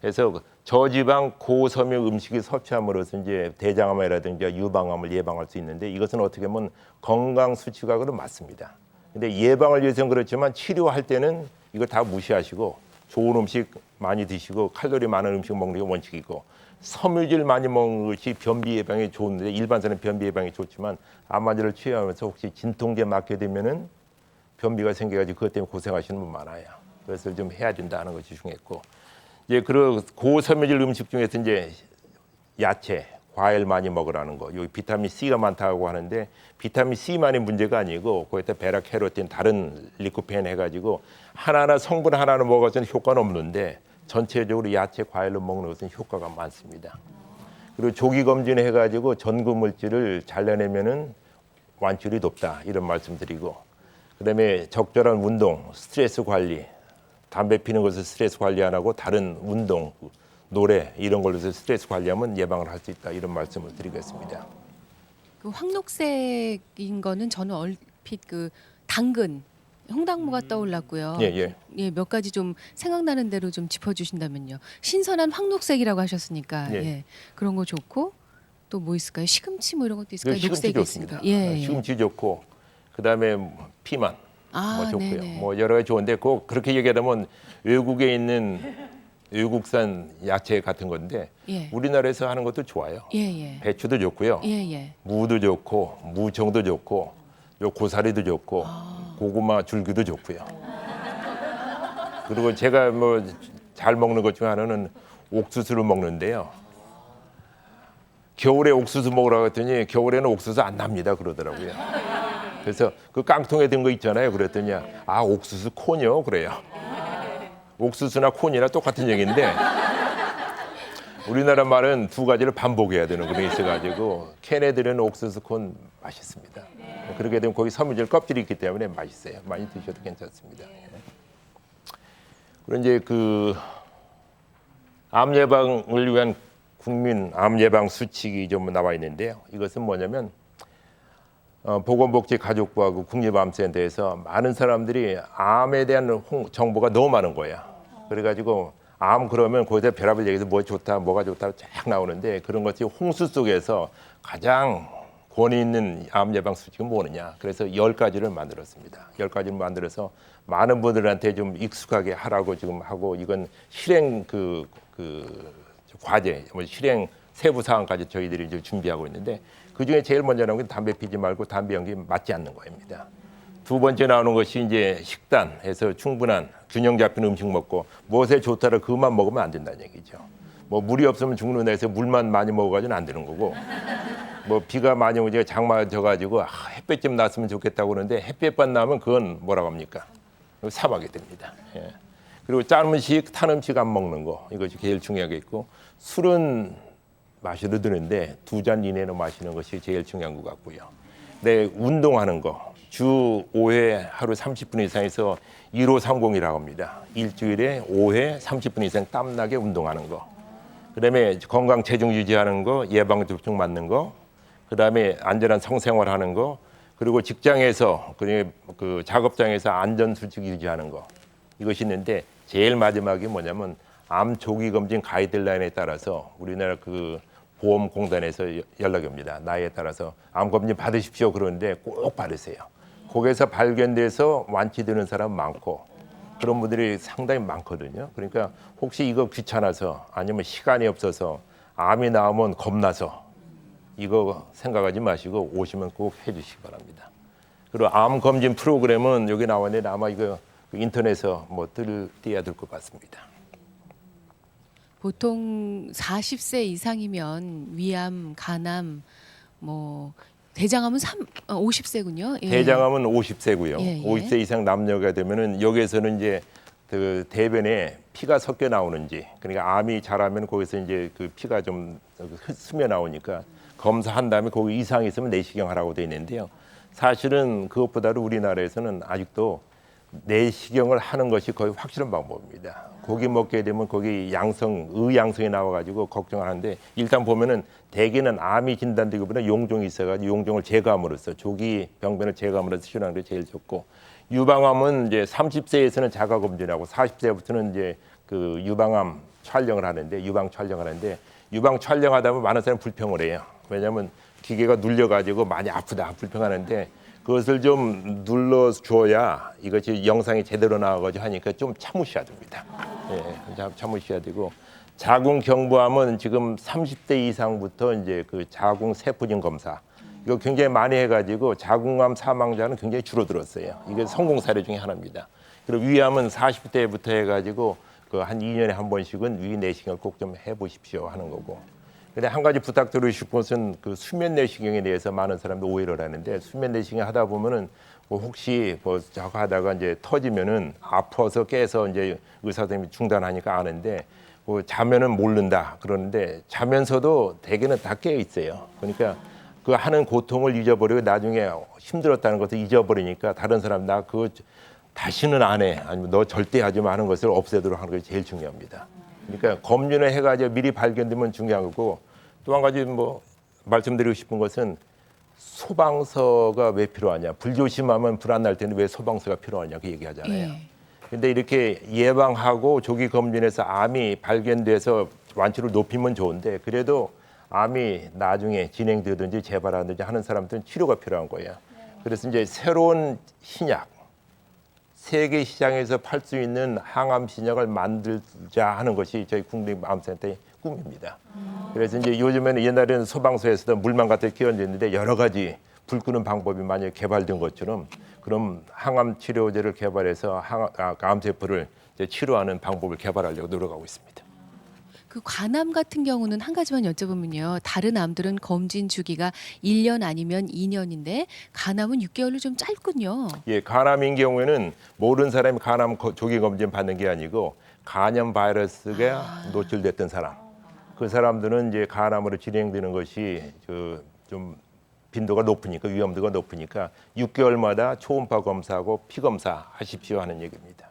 Speaker 3: 그래서 저지방 고섬유 음식을 섭취함으로써 이제 대장암이라든지 유방암을 예방할 수 있는데, 이것은 어떻게 보면 건강 수치각으로 맞습니다. 근데 예방을 위해서는 그렇지만 치료할 때는 이거 다 무시하시고 좋은 음식 많이 드시고 칼로리 많은 음식 먹는 게 원칙이고, 섬유질 많이 먹는 것이 변비 예방에 좋은데, 일반 사람 변비 예방에 좋지만 암 환자를 치료하면서 혹시 진통제 맞게 되면은 변비가 생겨가지고 그것 때문에 고생하시는 분 많아요. 그래서 좀 해야 된다는 것이 중요했고, 이제 그런 고섬유질 음식 중에서 이제 야채, 과일 많이 먹으라는 거. 여기 비타민 C가 많다고 하는데, 비타민 C만이 문제가 아니고 거기다 베라캐로틴, 다른 리코펜 해가지고 하나하나 성분 하나를 먹어서는 효과는 없는데, 전체적으로 야채, 과일로 먹는 것은 효과가 많습니다. 그리고 조기 검진을 해가지고 전구 물질을 잘라내면은 완치율이 높다 이런 말씀드리고, 그다음에 적절한 운동, 스트레스 관리, 담배 피는 것을 스트레스 관리 안 하고 다른 운동, 노래 이런 걸로 해서 스트레스 관리하면 예방을 할 수 있다 이런 말씀을 드리겠습니다.
Speaker 2: 그 황록색인 거는 저는 얼핏 그 당근, 홍당무가 떠올랐고요.
Speaker 3: 예.
Speaker 2: 예, 몇 가지 좀 생각나는 대로 좀 짚어주신다면요. 신선한 황록색이라고 하셨으니까
Speaker 3: 예.
Speaker 2: 예, 그런 거 좋고 또 뭐 있을까요? 시금치 뭐 이런 것도 있을까요?
Speaker 3: 시금치
Speaker 2: 녹색이
Speaker 3: 좋습니다.
Speaker 2: 있으니까. 예, 예.
Speaker 3: 시금치 좋고, 그다음에 피망 뭐 좋고요.
Speaker 2: 네네.
Speaker 3: 뭐 여러 가지 좋은데 꼭 그렇게 얘기하면 외국에 있는 외국산 야채 같은 건데
Speaker 2: 예.
Speaker 3: 우리나라에서 하는 것도 좋아요.
Speaker 2: 예.
Speaker 3: 배추도 좋고요.
Speaker 2: 예.
Speaker 3: 무도 좋고 무청도 좋고 요 고사리도 좋고 고구마 줄기도 좋고요. 그리고 제가 뭐 잘 먹는 것 중에 하나는 옥수수를 먹는데요. 겨울에 옥수수 먹으라고 했더니 겨울에는 옥수수 안 납니다 그러더라고요. 그래서 그 깡통에 든 거 있잖아요. 그랬더니 옥수수 콘이요 그래요. 옥수수나 콘이나 똑같은 얘기인데 우리나라 말은 두 가지를 반복해야 되는 그런 게 있어가지고 캔에 들은 옥수수 콘 맛있습니다. 그렇게 되면 거기 섬유질 껍질이 있기 때문에 맛있어요. 많이 드셔도 괜찮습니다. 그리고 이제 그 암 예방을 위한 국민 암 예방 수칙이 좀 나와 있는데요. 이것은 뭐냐면 보건복지가족부하고 국립암센터에서 많은 사람들이 암에 대한 정보가 너무 많은 거야. 그래가지고 암 그러면 거기다 별의별 얘기해서 뭐 좋다, 뭐가 좋다 쫙 나오는데 그런 것이 홍수 속에서 가장 권위 있는 암 예방 수칙은 뭐느냐. 그래서 10가지를 만들었습니다. 10가지를 만들어서 많은 분들한테 좀 익숙하게 하라고 지금 하고 이건 실행 그 과제, 뭐 실행 세부 사항까지 저희들이 이제 준비하고 있는데 그 중에 제일 먼저 나오는 건 담배 피지 말고 담배 연기 맞지 않는 거입니다. 두 번째 나오는 것이 이제 식단에서 충분한 균형 잡힌 음식 먹고 무엇에 좋다를 그것만 먹으면 안 된다는 얘기죠. 뭐 물이 없으면 죽는다 해서 물만 많이 먹어가지고는 안 되는 거고 뭐 비가 많이 오고 장마 져가지고 햇볕 좀 났으면 좋겠다고 그러는데 햇볕만 나면 그건 뭐라고 합니까? 사막이 됩니다. 예. 그리고 짠 음식, 탄 음식 안 먹는 거 이것이 제일 중요하겠고 술은 마셔도 되는데 2잔 이내로 마시는 것이 제일 중요한 것 같고요. 네, 운동하는 거 주 5회 하루 30분 이상에서 1530이라고 합니다. 일주일에 5회 30분 이상 땀나게 운동하는 거. 그다음에 건강 체중 유지하는 거, 예방 접종 맞는 거. 그다음에 안전한 성생활하는 거. 그리고 직장에서 그 작업장에서 안전 수칙 유지하는 거. 이것이 있는데 제일 마지막이 뭐냐면 암 조기 검진 가이드라인에 따라서 우리나라 그 보험공단에서 연락이 옵니다. 나이에 따라서 암 검진 받으십시오 그러는데 꼭 받으세요. 거기에서 발견돼서 완치되는 사람 많고 그런 분들이 상당히 많거든요. 그러니까 혹시 이거 귀찮아서 아니면 시간이 없어서 암이 나오면 겁나서 이거 생각하지 마시고 오시면 꼭 해주시기 바랍니다. 그리고 암 검진 프로그램은 여기 나와 있는데 아마 이거 인터넷에서 뭐 띄어야 될 것 같습니다.
Speaker 2: 보통 40세 이상이면 위암, 간암, 뭐 대장암은 50세군요. 예.
Speaker 3: 대장암은 50세고요.
Speaker 2: 예.
Speaker 3: 50세 이상 남녀가 되면은 여기에서는 이제 그 대변에 피가 섞여 나오는지, 그러니까 암이 자라면 거기서 이제 그 피가 좀 스며 나오니까 검사한 다음에 거기 이상이 있으면 내시경하라고 돼 있는데요. 사실은 그것보다도 우리나라에서는 아직도 내시경을 하는 것이 거의 확실한 방법입니다. 고기 먹게 되면 거기 의양성이 나와가지고 걱정하는데 일단 보면은 대개는 암이 진단되기보다 용종이 있어가지고 용종을 제거함으로써 조기 병변을 제거함으로써 치료하는 게 제일 좋고 유방암은 이제 30세에서는 자가 검진하고 40세부터는 이제 그 유방 촬영하는데 유방 촬영하다 보면 많은 사람이 불평을 해요. 왜냐하면 기계가 눌려가지고 많이 아프다 불평하는데 그것을 좀 눌러줘야 이것이 영상이 제대로 나와가지고 하니까 좀 참으셔야 됩니다. 예, 참으셔야 되고 자궁 경부암은 지금 30대 이상부터 이제 그 자궁 세포진 검사 이거 굉장히 많이 해가지고 자궁암 사망자는 굉장히 줄어들었어요. 이게 성공 사례 중에 하나입니다. 그리고 위암은 40대부터 해가지고 그 한 2년에 한 번씩은 위 내시경을 꼭 좀 해보십시오 하는 거고. 근데 한 가지 부탁드리고 싶은 것은 그 수면 내시경에 대해서 많은 사람들이 오해를 하는데 수면 내시경 하다 보면은 뭐 혹시 뭐 저거 하다가 이제 터지면은 아파서 깨서 이제 의사 선생님이 중단하니까 아는데 뭐 자면은 모른다 그러는데 자면서도 대개는 다 깨어 있어요. 그러니까 그 하는 고통을 잊어버리고 나중에 힘들었다는 것을 잊어버리니까 다른 사람 나 그거 다시는 안 해 아니면 너 절대 하지 마 하는 것을 없애도록 하는 것이 제일 중요합니다. 그러니까 검진을 해가지고 미리 발견되면 중요한 거고 또 한 가지 뭐 말씀드리고 싶은 것은 소방서가 왜 필요하냐. 불조심하면 불 안 날 텐데 왜 소방서가 필요하냐 그 얘기하잖아요.
Speaker 2: 예.
Speaker 3: 근데 이렇게 예방하고 조기 검진해서 암이 발견돼서 완치를 높이면 좋은데 그래도 암이 나중에 진행되든지 재발하든지 하는 사람들은 치료가 필요한 거예요. 그래서 이제 새로운 신약 세계 시장에서 팔 수 있는 항암 신약을 만들자 하는 것이 저희 국립암센터의 꿈입니다. 그래서 이제 요즘에는 옛날에는 소방서에서도 물만 갖다 끼얹었는데 여러 가지 불 끄는 방법이 만약에 개발된 것처럼 그럼 항암 치료제를 개발해서 암세포를 이제 치료하는 방법을 개발하려고 노력하고 있습니다.
Speaker 2: 그 관암 같은 경우는 한 가지만 여쭤보면요. 다른 암들은 검진 주기가 1년 아니면 2년인데 간암은 6개월로 좀 짧군요.
Speaker 3: 예, 간암인 경우에는 모든 사람이 간암 조기 검진 받는 게 아니고 간염 바이러스가 노출됐던 사람, 그 사람들은 이제 간암으로 진행되는 것이 좀 빈도가 높으니까 위험도가 높으니까 6개월마다 초음파 검사하고 피 검사 하십시오 하는 얘기입니다.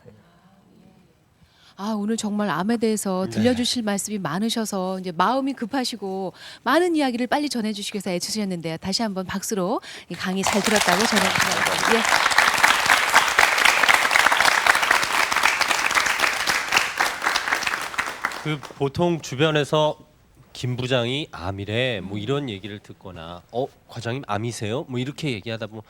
Speaker 2: 아, 오늘 정말 암에 대해서 들려주실 말씀이 많으셔서 이제 마음이 급하시고 많은 이야기를 빨리 전해주시기 위해서 애쓰셨는데요. 다시 한번 박수로 이 강의 잘 들었다고 전해드립니다. 예.
Speaker 1: 그 보통 주변에서 김 부장이 암이래 뭐 이런 얘기를 듣거나 과장님 암이세요? 뭐 이렇게 얘기하다 보면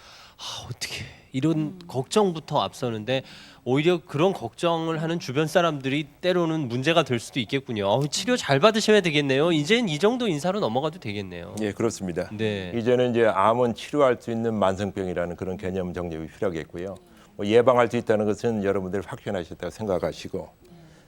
Speaker 1: 어떻게 이런 걱정부터 앞서는데 오히려 그런 걱정을 하는 주변 사람들이 때로는 문제가 될 수도 있겠군요. 치료 잘 받으셔야 되겠네요. 이젠 이 정도 인사로 넘어가도 되겠네요.
Speaker 3: 예, 그렇습니다.
Speaker 1: 네.
Speaker 3: 이제는 이제 암은 치료할 수 있는 만성병이라는 그런 개념 정립이 필요하겠고요. 뭐 예방할 수 있다는 것은 여러분들이 확신하셨다고 생각하시고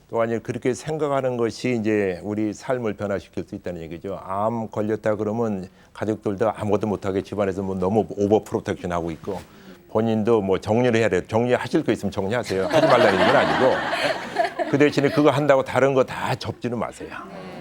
Speaker 3: 또한 그렇게 생각하는 것이 이제 우리 삶을 변화시킬 수 있다는 얘기죠. 암 걸렸다 그러면 가족들도 아무것도 못하게 집안에서 뭐 너무 오버 프로텍션 하고 있고 본인도 뭐 정리를 해야 돼요. 정리하실 거 있으면 정리하세요. 하지 말라는 얘기는 아니고 그 대신에 그거 한다고 다른 거 다 접지는 마세요.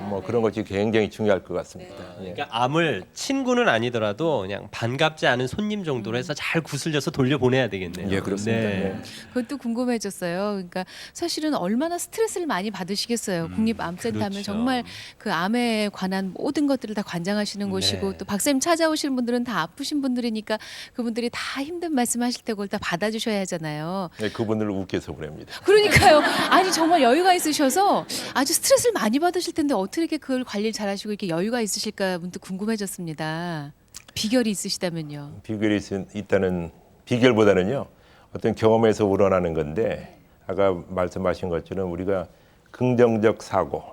Speaker 3: 뭐 그런 것이 굉장히 중요할 것 같습니다. 예.
Speaker 1: 그러니까 암을 친구는 아니더라도 그냥 반갑지 않은 손님 정도로 해서 잘 구슬려서 돌려보내야 되겠네요.
Speaker 3: 예, 그렇습니다.
Speaker 1: 네.
Speaker 2: 그것도 궁금해졌어요. 그러니까 사실은 얼마나 스트레스를 많이 받으시겠어요. 국립암센터 하면
Speaker 1: 그렇죠.
Speaker 2: 정말 그 암에 관한 모든 것들을 다 관장하시는 곳이고 또 박사님 찾아오시는 분들은 다 아프신 분들이니까 그분들이 다 힘든 말씀하실 때 그걸 다 받아주셔야 하잖아요.
Speaker 3: 네, 그분들을 웃겨서 보냅니다.
Speaker 2: 그러니까요. 아니 정말 여유가 있으셔서 아주 스트레스를 많이 받으실 텐데 어떻게 이렇게 그걸 관리를 잘하시고 이렇게 여유가 있으실까 문득 궁금해졌습니다. 비결이 있으시다면요.
Speaker 3: 비결이 있다는 비결보다는요 어떤 경험에서 우러나는 건데 아까 말씀하신 것처럼 우리가 긍정적 사고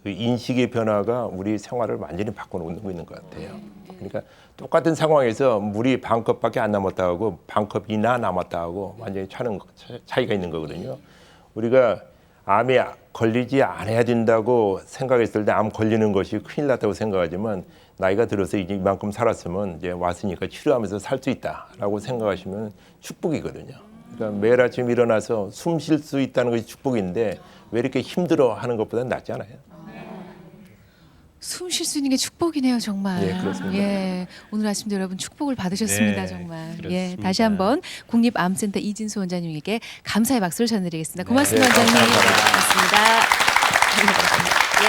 Speaker 3: 그 인식의 변화가 우리 생활을 완전히 바꿔놓고 있는 것 같아요. 그러니까 똑같은 상황에서 물이 반 컵밖에 안 남았다 하고 반 컵이나 남았다 하고 완전히 차이가 있는 거거든요. 우리가 암에 걸리지 않아야 된다고 생각했을 때 암 걸리는 것이 큰일 났다고 생각하지만 나이가 들어서 이제 이만큼 살았으면 이제 왔으니까 치료하면서 살 수 있다라고 생각하시면 축복이거든요. 그러니까 매일 아침 일어나서 숨 쉴 수 있다는 것이 축복인데 왜 이렇게 힘들어 하는 것보다는 낫지 않아요?
Speaker 2: 숨 쉴 수 있는 게 축복이네요, 정말.
Speaker 3: 예, 그렇습니다.
Speaker 2: 예, 오늘 아침도 여러분 축복을 받으셨습니다,
Speaker 1: 네,
Speaker 2: 정말. 예,
Speaker 1: 그렇습니다.
Speaker 2: 다시 한번 국립암센터 이진수 원장님에게 감사의 박수를 전해드리겠습니다. 고맙습니다,
Speaker 3: 네,
Speaker 2: 원장님.
Speaker 3: 감사합니다.
Speaker 2: 고맙습니다. 예.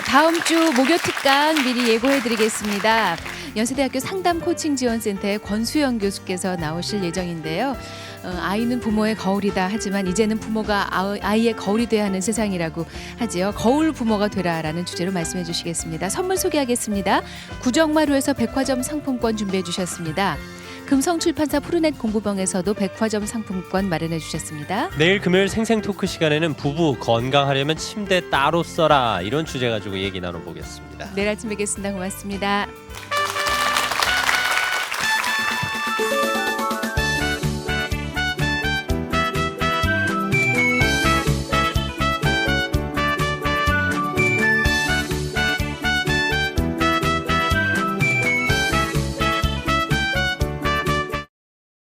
Speaker 2: 다음 주 목요 특강 미리 예고해드리겠습니다. 연세대학교 상담코칭지원센터의 권수영 교수께서 나오실 예정인데요. 아이는 부모의 거울이다 하지만 이제는 부모가 아이의 거울이 돼야 하는 세상이라고 하지요. 거울 부모가 되라라는 주제로 말씀해 주시겠습니다. 선물 소개하겠습니다. 구정마루에서 백화점 상품권 준비해 주셨습니다. 금성출판사 푸르넷 공부방에서도 백화점 상품권 마련해 주셨습니다.
Speaker 1: 내일 금요일 생생 토크 시간에는 부부 건강하려면 침대 따로 써라 이런 주제 가지고 얘기 나눠보겠습니다.
Speaker 2: 내일 아침 뵙겠습니다. 고맙습니다.